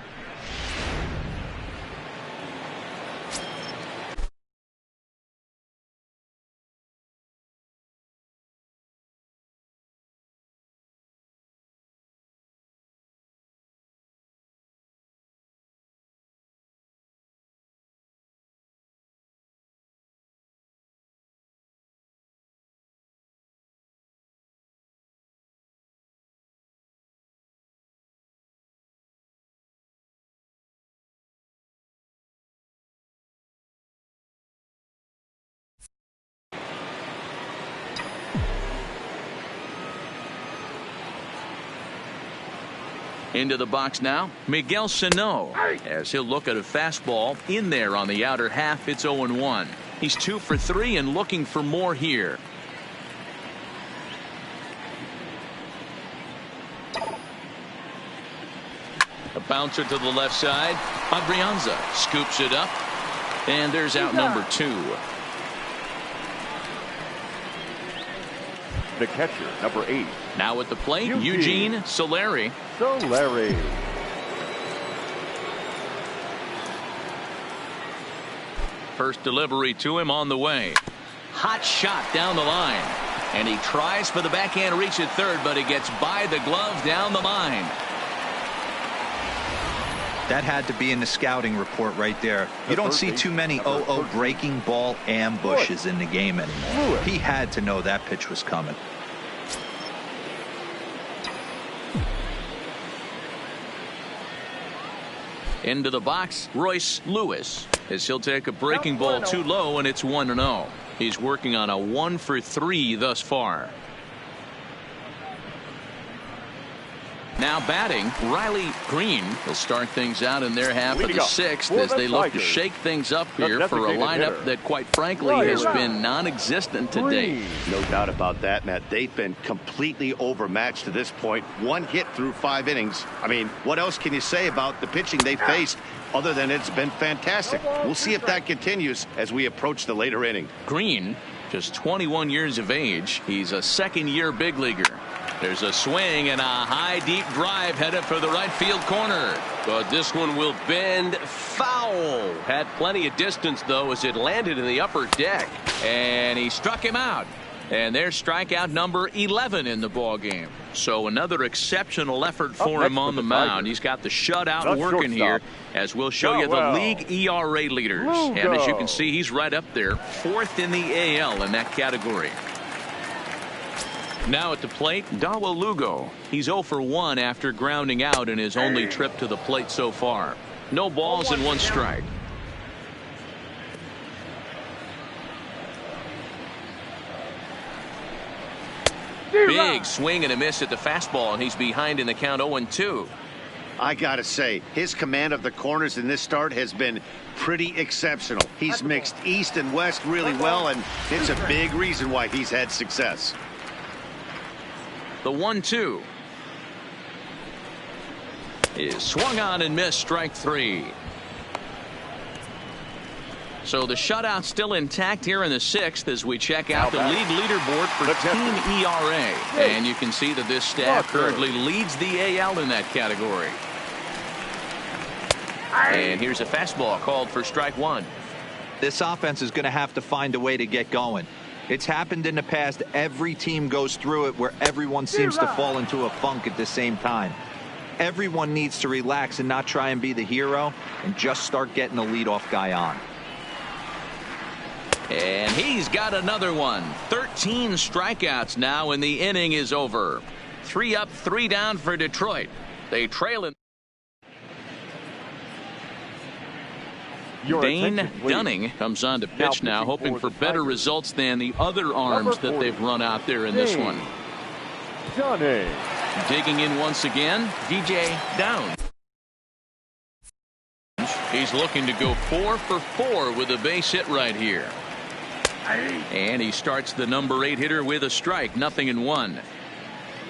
Into the box now, Miguel Sano, as he'll look at a fastball in there on the outer half. It's 0-1. He's 2 for 3 and looking for more here. A bouncer to the left side. Adrianza scoops it up, and there's out number 2. The catcher, number 8. Now at the plate, Eugene Solari. First delivery to him on the way. Hot shot down the line. And he tries for the backhand reach at third, but he gets by the glove down the line. That had to be in the scouting report right there. You don't see too many 0-0 breaking ball ambushes in the game anymore. He had to know that pitch was coming. Into the box, Royce Lewis, as he'll take a breaking ball too low, and it's 1-0. He's working on a 1 for 3 thus far. Now batting, Riley Green will start things out in their half of the 6th as they look to shake things up here for a lineup that, quite frankly, has been non-existent to date. No doubt about that, Matt. They've been completely overmatched to this point. 1 hit through 5 innings. I mean, what else can you say about the pitching they faced other than it's been fantastic? We'll see if that continues as we approach the later inning. Green, just 21 years of age. He's a second-year big leaguer. There's a swing and a high deep drive headed for the right field corner. But this one will bend foul. Had plenty of distance, though, as it landed in the upper deck. And he struck him out. And there's strikeout number 11 in the ball game. So another exceptional effort for him on the mound. He's got the shutout working here, as we'll show you the league ERA leaders. And as you can see, he's right up there, 4th in the AL in that category. Now at the plate, Dawa Lugo. He's 0 for 1 after grounding out in his only trip to the plate so far. No balls and 1 strike. Big swing and a miss at the fastball, and he's behind in the count 0-2. I gotta say, his command of the corners in this start has been pretty exceptional. He's mixed east and west really well, and it's a big reason why he's had success. The 1-2 is swung on and missed, strike 3. So the shutout still intact here in the 6th as we check out the league leaderboard for team ERA. And you can see that this staff currently leads the AL in that category. And here's a fastball called for strike 1. This offense is going to have to find a way to get going. It's happened in the past. Every team goes through it where everyone seems to fall into a funk at the same time. Everyone needs to relax and not try and be the hero and just start getting the leadoff guy on. And he's got another one. 13 strikeouts now, and the inning is over. 3 up, 3 down for Detroit. They trail in. Dane Dunning comes on to pitch now, hoping for better results than the other arms that they've run out there in this one. Digging in once again, DJ Downs. He's looking to go 4 for 4 with a base hit right here. And he starts the number 8 hitter with a strike, 0-1.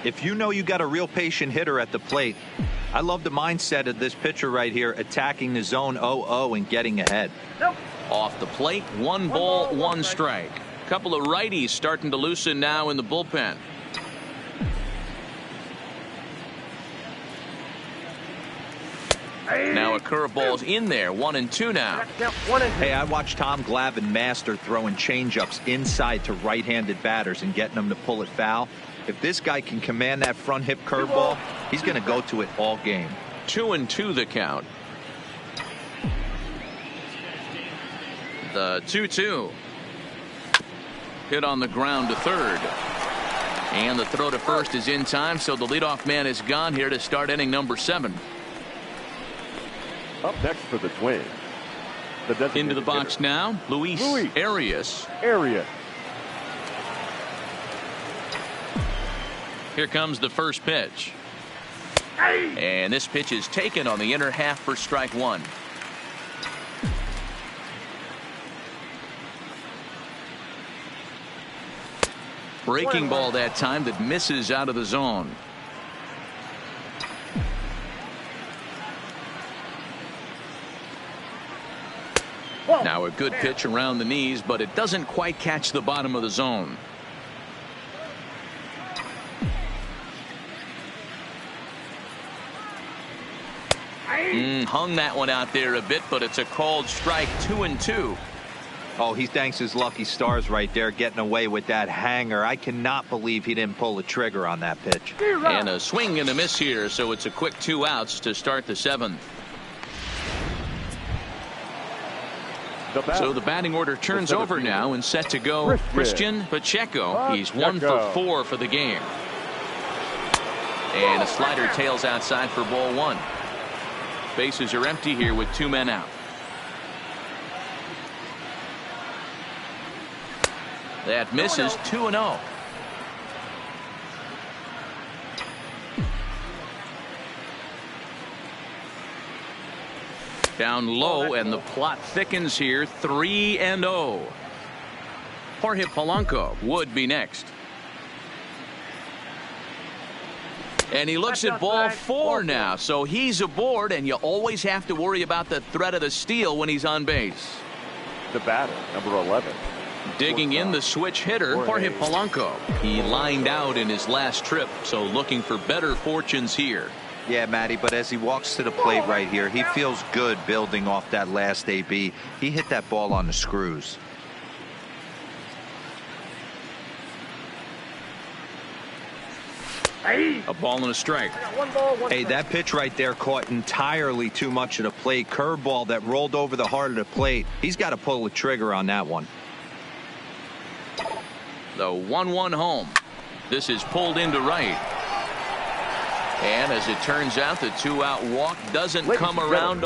If you know you got a real patient hitter at the plate, I love the mindset of this pitcher right here, attacking the zone 0-0 and getting ahead. Off the plate, 1 ball, 1 strike. Couple of righties starting to loosen now in the bullpen. Now a curveball's in there, 1-2 now. Hey, I watched Tom Glavine master throwing changeups inside to right-handed batters and getting them to pull it foul. If this guy can command that front hip curveball, he's going to go to it all game. 2-2 the count. The 2-2. Hit on the ground to third. And the throw to first is in time, so the leadoff man is gone here to start inning number 7. Up next for the Twins. Into the box now, Luis Arias. Here comes the first pitch. And this pitch is taken on the inner half for strike one. Breaking ball that time that misses out of the zone. Now a good pitch around the knees, but it doesn't quite catch the bottom of the zone. Hung that one out there a bit, but it's a called strike. 2-2. Oh, he thanks his lucky stars right there, getting away with that hanger. I cannot believe he didn't pull the trigger on that pitch. And a swing and a miss here, so it's a quick 2 outs to start the 7th. So the batting order turns over now and set to go. Christian Pacheco. He's 1 for 4 for the game. And a slider tails outside for ball 1. Bases are empty here with 2 men out. That misses. 2-0. Down low, and the plot thickens here. 3-0. Jorge Polanco would be next. And he looks at ball 4 now, so he's aboard, and you always have to worry about the threat of the steal when he's on base. The batter, number 11. Digging in the switch hitter, Jorge Polanco. He lined out in his last trip, so looking for better fortunes here. Yeah, Matty, but as he walks to the plate right here, he feels good building off that last AB. He hit that ball on the screws. A ball and a strike. Hey, that pitch right there caught entirely too much of the plate. Curveball that rolled over the heart of the plate. He's got to pull the trigger on that one. The 1-1 home. This is pulled into right. And as it turns out, the 2-out walk doesn't come around.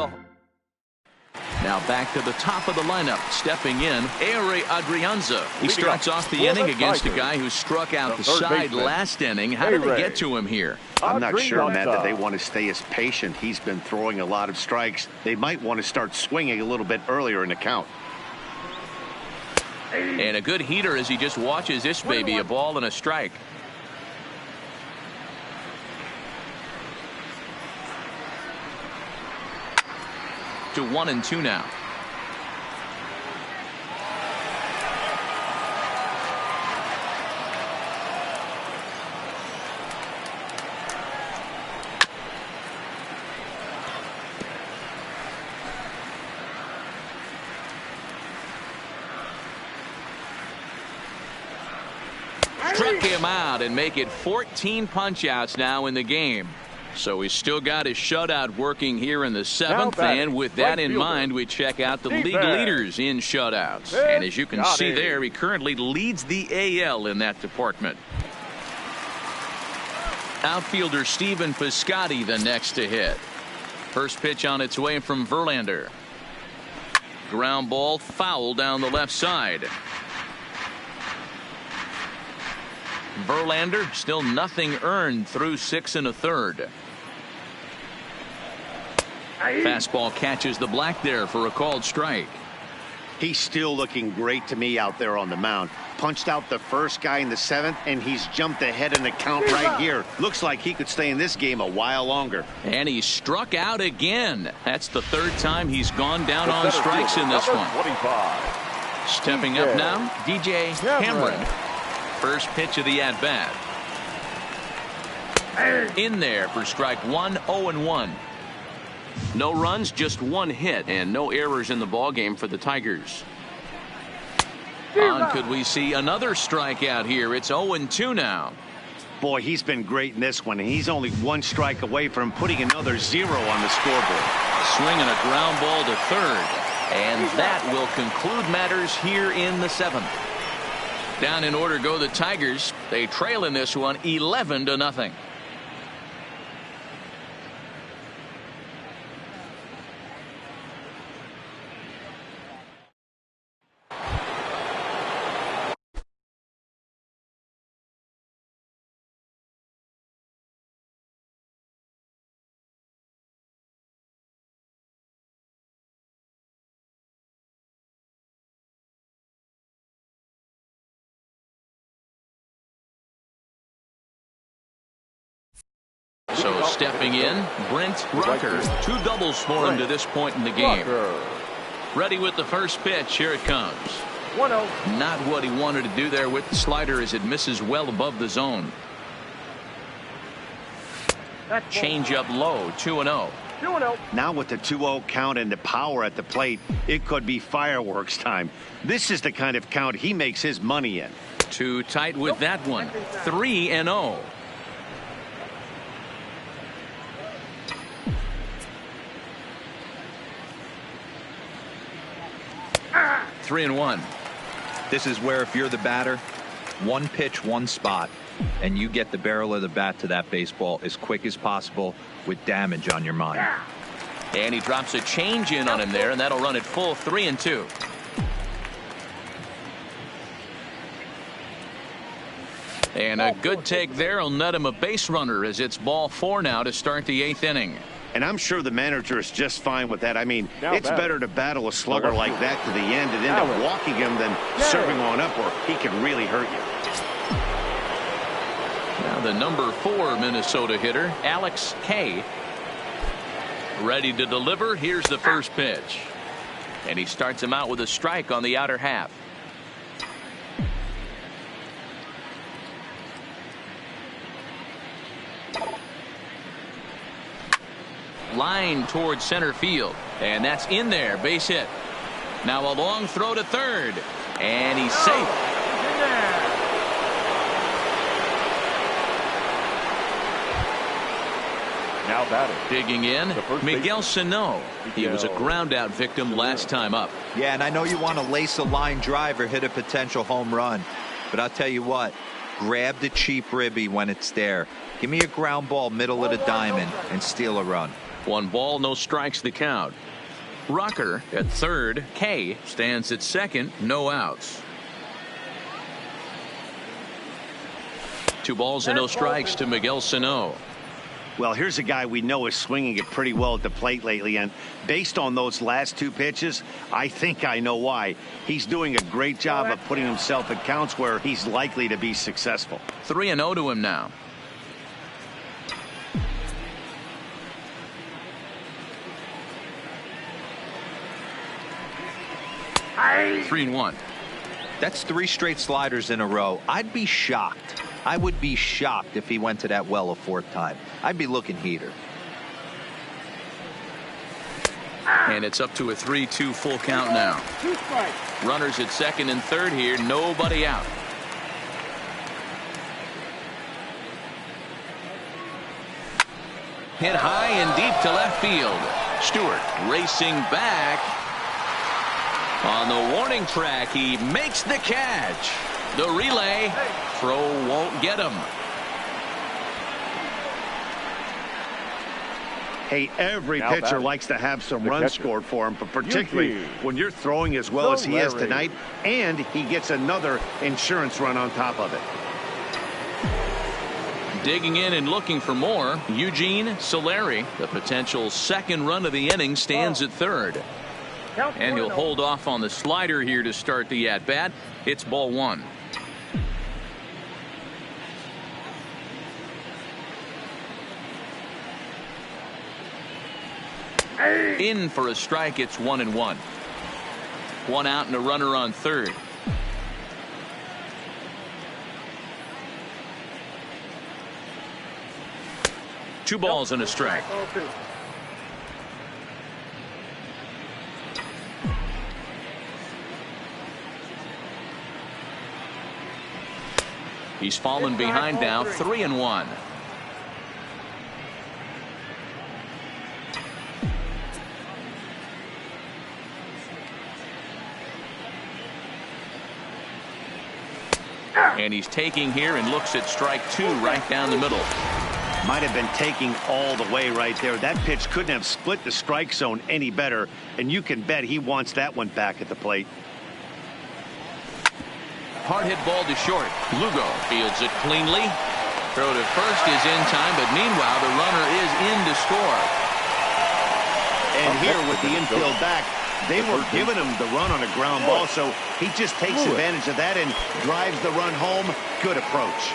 Now back to the top of the lineup. Stepping in, Ehire Adrianza. He starts off the inning against a guy who struck out the side last inning. How did they get to him here? I'm not sure, Matt, that they want to stay as patient. He's been throwing a lot of strikes. They might want to start swinging a little bit earlier in the count. And a good heater as he just watches this baby. A ball and a strike. To 1-2 now. Struck him out and make it 14 punch-outs now in the game. So he's still got his shutout working here in the 7th, and with that in mind, we check out the league leaders in shutouts. And as you can see there, he currently leads the AL in that department. Outfielder Steven Piscotty the next to hit. First pitch on its way from Verlander. Ground ball foul down the left side. Verlander still nothing earned through 6 1/3. Fastball catches the black there for a called strike. He's still looking great to me out there on the mound. Punched out the first guy in the 7th, and he's jumped ahead in the count right here. Looks like he could stay in this game a while longer. And he struck out again. That's the 3rd time he's gone down on strikes in this one. 25. Stepping up now, DJ Cameron. First pitch of the at-bat. In there for strike 1, 0-1. No runs, just 1 hit, and no errors in the ballgame for the Tigers. Could we see another strikeout here? It's 0-2 now. Boy, he's been great in this one, and he's only 1 strike away from putting another 0 on the scoreboard. Swinging a ground ball to 3rd. And that will conclude matters here in the 7th. Down in order go the Tigers. They trail in this one 11-0. So stepping in, Brent Rucker. 2 doubles for him to this point in the game. Ready with the first pitch. Here it comes. 1-0. Not what he wanted to do there with the slider as it misses well above the zone. Change up low. 2-0. 2-0. Now with the 2-0 count and the power at the plate, it could be fireworks time. This is the kind of count he makes his money in. Too tight with that one. 3-0. Ah. 3-1. This is where if you're the batter, one pitch, one spot, and you get the barrel of the bat to that baseball as quick as possible with damage on your mind. And he drops a change in on him there, and that'll run it full. 3-2. And a good take there will net him a base runner as it's ball 4 now to start the 8th inning. And I'm sure the manager is just fine with that. I mean, it's better to battle a slugger like that to the end and end up walking him than serving on up, or he can really hurt you. Now the number 4 Minnesota hitter, Alex Kay. Ready to deliver. Here's the first pitch. And he starts him out with a strike on the outer half. Line towards center field, and that's in there. Base hit. Now a long throw to third, and he's safe. Now batting. Digging in, Miguel Sano. He was a ground out victim last time up. Yeah, and I know you want to lace a line drive or hit a potential home run, but I'll tell you what, grab the cheap ribby when it's there. Give me a ground ball middle of the diamond and steal a run. 1 ball, no strikes the count. Rucker at third. Kay stands at second. No outs. 2 balls and no strikes to Miguel Sano. Well, here's a guy we know is swinging it pretty well at the plate lately, and based on those last 2 pitches, I think I know why. He's doing a great job of putting himself at counts where he's likely to be successful. 3-0 to him now. Hey. 3-1. That's 3 straight sliders in a row. I'd be shocked. I would be shocked if he went to that well a 4th time. I'd be looking heater. And it's up to a 3-2 full count now. 2 strikes. Runners at second and third here. Nobody out. Hit high and deep to left field. Stewart racing back. On the warning track, he makes the catch. The relay. Throw won't get him. Hey, every pitcher likes to have some runs scored for him, but particularly when you're throwing as well as he is tonight, and he gets another insurance run on top of it. Digging in and looking for more, Eugene Solari, the potential 2nd run of the inning, stands at third. And he'll hold off on the slider here to start the at-bat. It's ball 1. In for a strike. It's 1-1. 1 out and a runner on third. Two balls and a strike. He's fallen behind now. 3-1. And he's taking here and looks at strike 2 right down the middle. Might have been taking all the way right there. That pitch couldn't have split the strike zone any better, and you can bet he wants that one back at the plate. Hard hit ball to short. Lugo fields it cleanly. Throw to first is in time, but meanwhile the runner is in to score. And here with the infield back, they were giving him the run on a ground ball, so he just takes advantage of that and drives the run home. Good approach.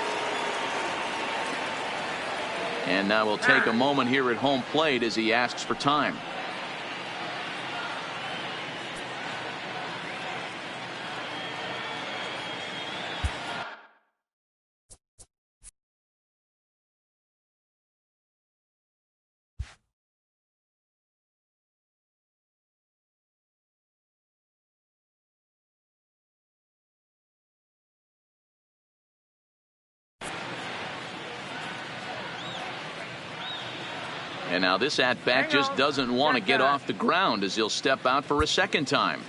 And now we'll take a moment here at home plate as he asks for time. And now this at-bat just doesn't want to get off the ground as he'll step out for a second time.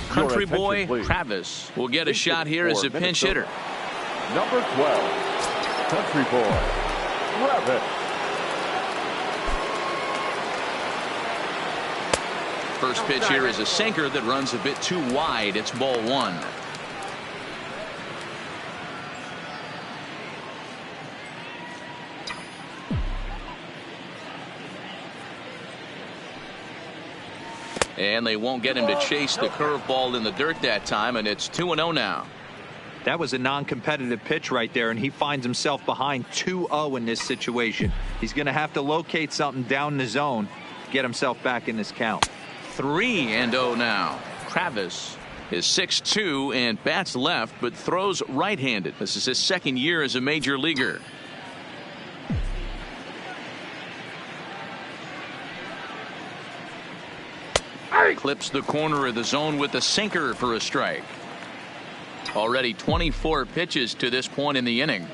Country boy Travis will get a shot here as a pinch hitter. Number 12, Country boy Travis. First pitch here is a sinker that runs a bit too wide. It's ball 1. And they won't get him to chase the curveball in the dirt that time, and it's 2-0 now. That was a non-competitive pitch right there, and he finds himself behind 2-0 in this situation. He's going to have to locate something down the zone to get himself back in this count. 3-0 now. Travis is 6'2" and bats left, but throws right-handed. This is his second year as a major leaguer. Clips the corner of the zone with a sinker for a strike. Already 24 pitches to this point in the inning.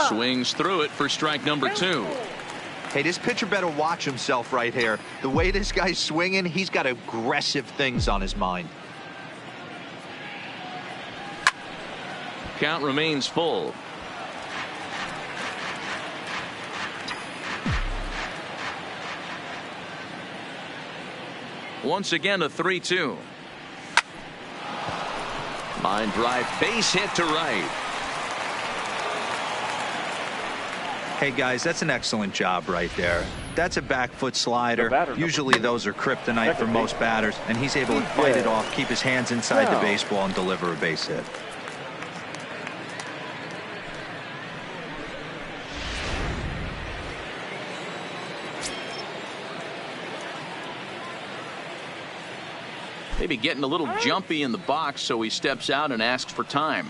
Swings through it for strike number 2. Hey, this pitcher better watch himself right here. The way this guy's swinging, he's got aggressive things on his mind. Count remains full. Once again, a 3-2. Line drive, base hit to right. Hey, guys, that's an excellent job right there. That's a back foot slider. Usually those are kryptonite for most batters, and he's able to fight it off, keep his hands inside the baseball, and deliver a base hit. Maybe getting a little jumpy in the box, so he steps out and asks for time.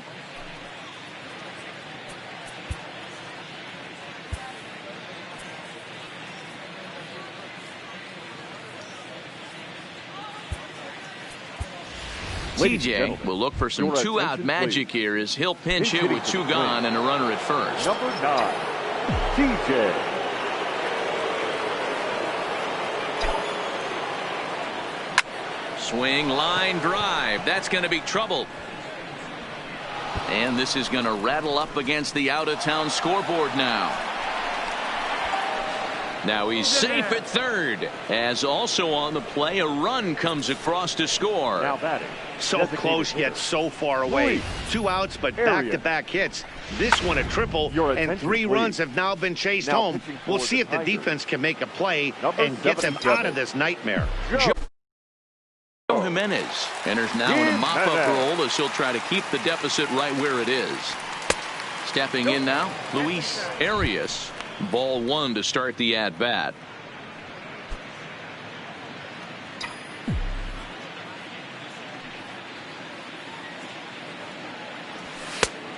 TJ will look for some two-out magic here as he'll pinch hit with 2 gone and a runner at first. Number 9, TJ. Swing, line drive. That's going to be trouble. And this is going to rattle up against the out-of-town scoreboard now. Now he's safe at third, as also on the play a run comes across to score. Now batting. So close yet so far away. 2 outs but back-to-back hits. This one a triple, and 3 runs have now been chased home. We'll see if the defense can make a play and get them out of this nightmare. Jimenez enters now in a mop-up role as he'll try to keep the deficit right where it is. Stepping in now, Luis Arias. Ball 1 to start the at-bat.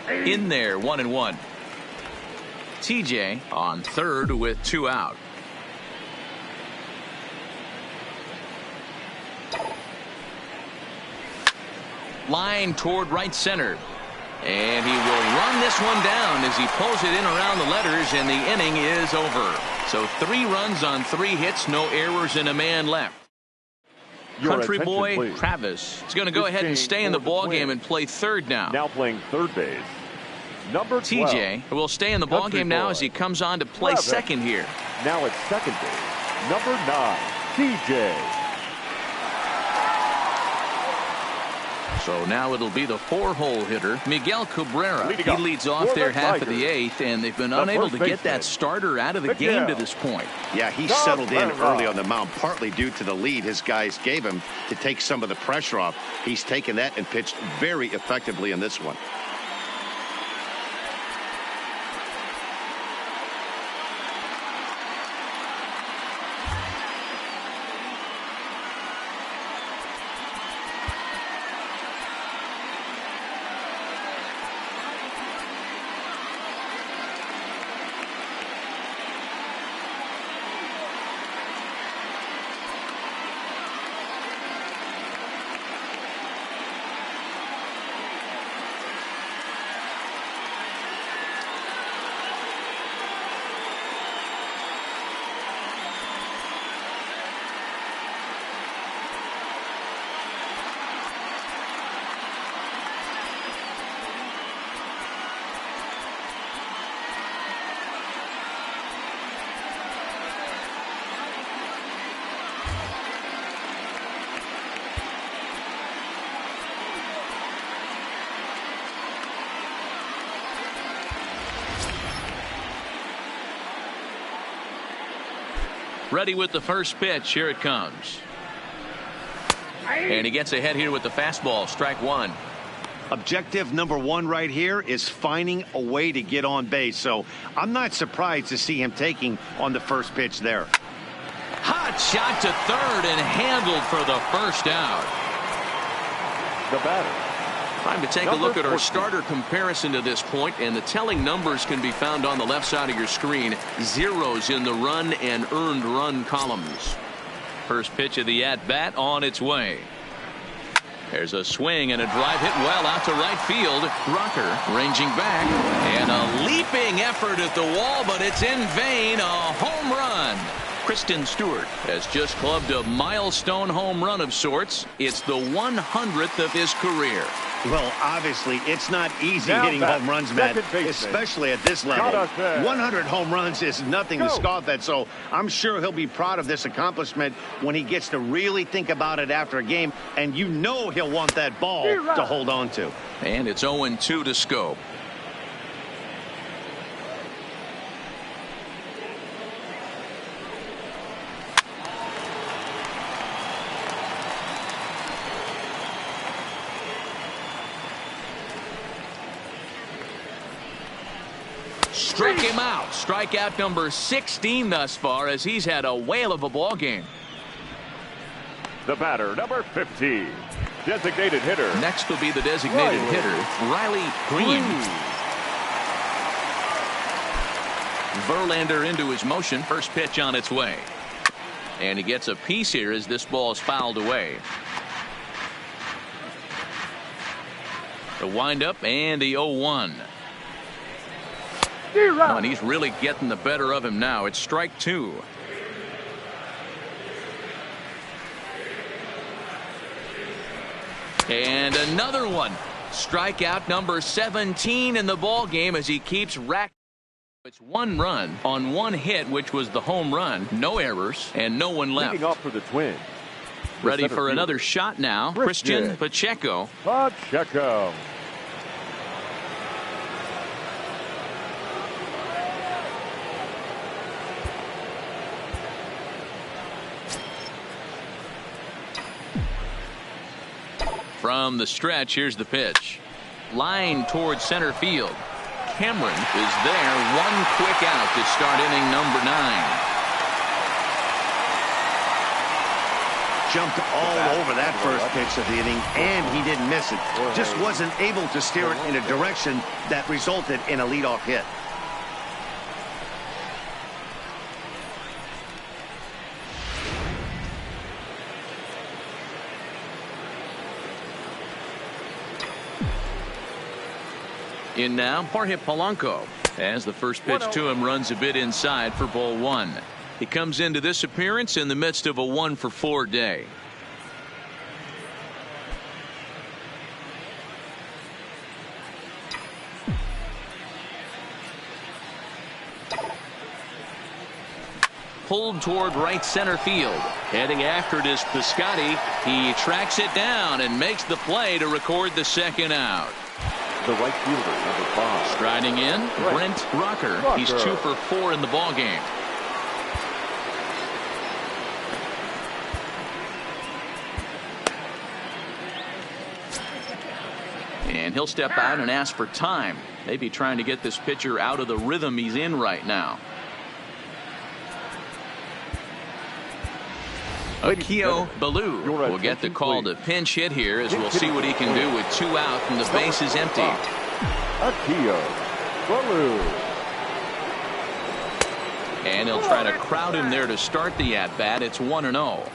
In there, 1-1. TJ on third with 2 out. Line toward right center. And he will run this one down as he pulls it in around the letters, and the inning is over. So 3 runs on 3 hits, no errors, and a man left. Country boy please. Travis is going to go ahead and stay in the ballgame and play third now. Now playing third base. Number 12. TJ will stay in the ballgame now as he comes on to play second here. Now at second base. Number 9, TJ. So now it'll be the 4-hole hitter, Miguel Cabrera. He leads off for their the half of the Tigers. 8th, and they've been The unable to first get that baseman, starter out of the Miguel. game to this point. Yeah, he settled in early on the mound, partly due to the lead his guys gave him to take some of the pressure off. He's taken that and pitched very effectively in this one. Ready with the first pitch. Here it comes. And he gets ahead here with the fastball. Strike one. Objective number one right here is finding a way to get on base. So I'm not surprised to see him taking on the first pitch there. Hot shot to third and handled for the first out. The batter. Time to take a look at our starter comparison to this point, and the telling numbers can be found on the left side of your screen. Zeros in the run and earned run columns. First pitch of the at-bat on its way. There's a swing and a drive hit well out to right field. Rocker ranging back, and a leaping effort at the wall, but it's in vain. A home run. Kristen Stewart has just clubbed a milestone home run of sorts. It's the 100th of his career. Well, obviously, it's not easy Now hitting back, home runs, Matt, second baseman. especially at this level. 100 home runs is nothing to scoff at, so I'm sure he'll be proud of this accomplishment when he gets to really think about it after a game, and you know he'll want that ball to hold on to. And it's 0-2 to Scope. Struck him out. Strikeout number 16 thus far, as he's had a whale of a ball game. The batter, number 50. Designated hitter. Next will be the designated hitter, Riley Green. Verlander into his motion. First pitch on its way. And he gets a piece here as this ball is fouled away. The windup and the 0-1. Oh, and he's really getting the better of him now. It's strike two. And another one. Strikeout number 17 in the ball game as he keeps racking. It's one run on one hit, which was the home run. No errors and no one left. Leading off for the Twins. Ready for another shot now. Christian Pacheco. Pacheco. From the stretch, here's the pitch. Line towards center field. Cameron is there. One quick out to start inning number 9. Jumped all over that first pitch of the inning, and he didn't miss it. Just wasn't able to steer it in a direction that resulted in a leadoff hit. In now, Jorge Polanco, as the first pitch to him runs a bit inside for ball 1. He comes into this appearance in the midst of a 1-for-4 day. pulled toward right center field. Heading after it is Piscotty. He tracks it down and makes the play to record the second out. The right fielder, number 5. Striding in, Brent Rucker. He's 2 for 4 in the ballgame. And he'll step out and ask for time. Maybe trying to get this pitcher out of the rhythm he's in right now. Akio Ballou will get the call to pinch hit here, as we'll see what he can do with 2 out and the base is empty. Akio Ballou. And he'll try to crowd him there to start the at-bat. It's 1-0.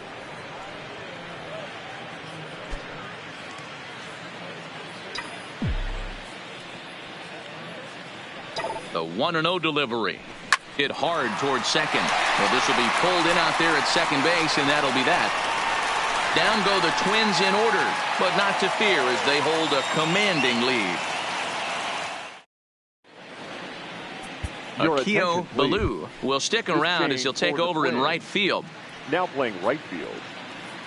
The 1-0 delivery. Hit hard towards second. Well, this will be pulled in out there at second base, and that'll be that. Down go the Twins in order, but not to fear as they hold a commanding lead. Akio Ballou will stick around as he'll take over in right field. Now playing right field,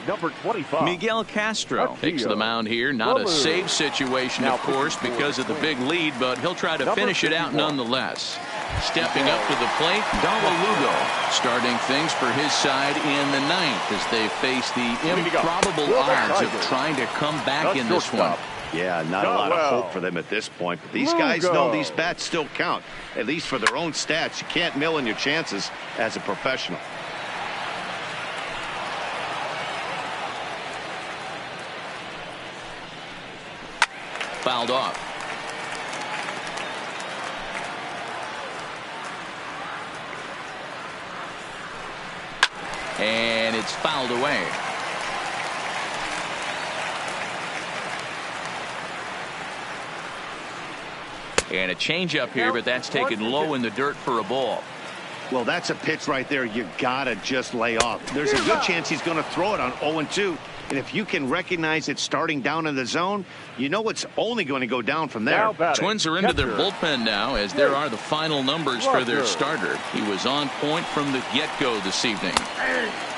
number 25. Miguel Castro takes the mound here. Not a save situation, of course, because of the big lead, but he'll try to finish it out nonetheless. Stepping up to the plate, Lugo starting things for his side in the 9th as they face the improbable odds of trying to come back in this one. Yeah, not a lot of hope for them at this point. But these guys know these bats still count, at least for their own stats. You can't mill in your chances as a professional. Fouled off. And it's fouled away. And a changeup here, but that's taken low in the dirt for a ball. Well, that's a pitch right there you gotta just lay off. There's a good chance he's going to throw it on 0-2. And if you can recognize it starting down in the zone, you know it's only going to go down from there. Twins are into their bullpen now, as there are the final numbers for their starter. He was on point from the get-go this evening.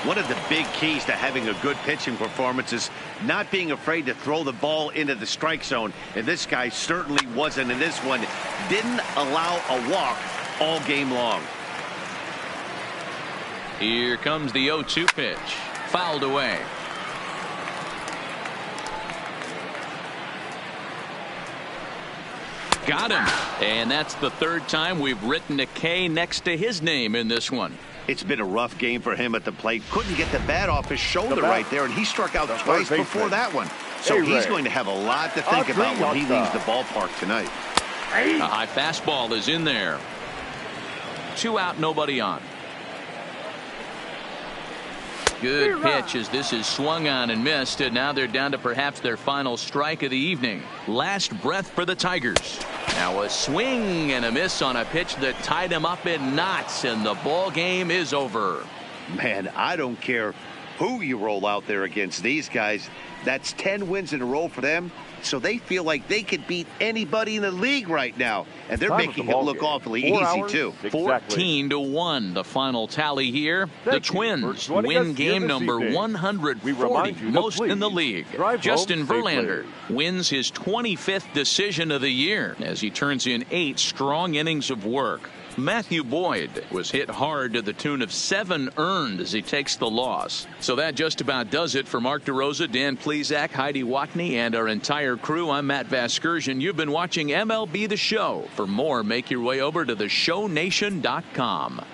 One of the big keys to having a good pitching performance is not being afraid to throw the ball into the strike zone. And this guy certainly wasn't in this one. Didn't allow a walk all game long. Here comes the 0-2 pitch. Fouled away. Got him. And that's the 3rd time we've written a K next to his name in this one. It's been a rough game for him at the plate. Couldn't get the bat off his shoulder right there, and he struck out twice before that one. So he's going to have a lot to think about when he leaves the ballpark tonight. A high fastball is in there. 2 out, nobody on. Good pitch as this is swung on and missed, and now they're down to perhaps their final strike of the evening. Last breath for the Tigers. Now a swing and a miss on a pitch that tied him up in knots, and the ball game is over. Man, I don't care who you roll out there against these guys. That's 10 wins in a row for them. So they feel like they could beat anybody in the league right now. And they're making it look awfully easy, too. 14-1, the final tally here. The Twins win game number 140, most in the league. Justin Verlander wins his 25th decision of the year as he turns in 8 strong innings of work. Matthew Boyd was hit hard to the tune of 7 earned as he takes the loss. So that just about does it for Mark DeRosa, Dan Plesac, Heidi Watney, and our entire crew. I'm Matt Vasgersian. You've been watching MLB The Show. For more, make your way over to theshownation.com.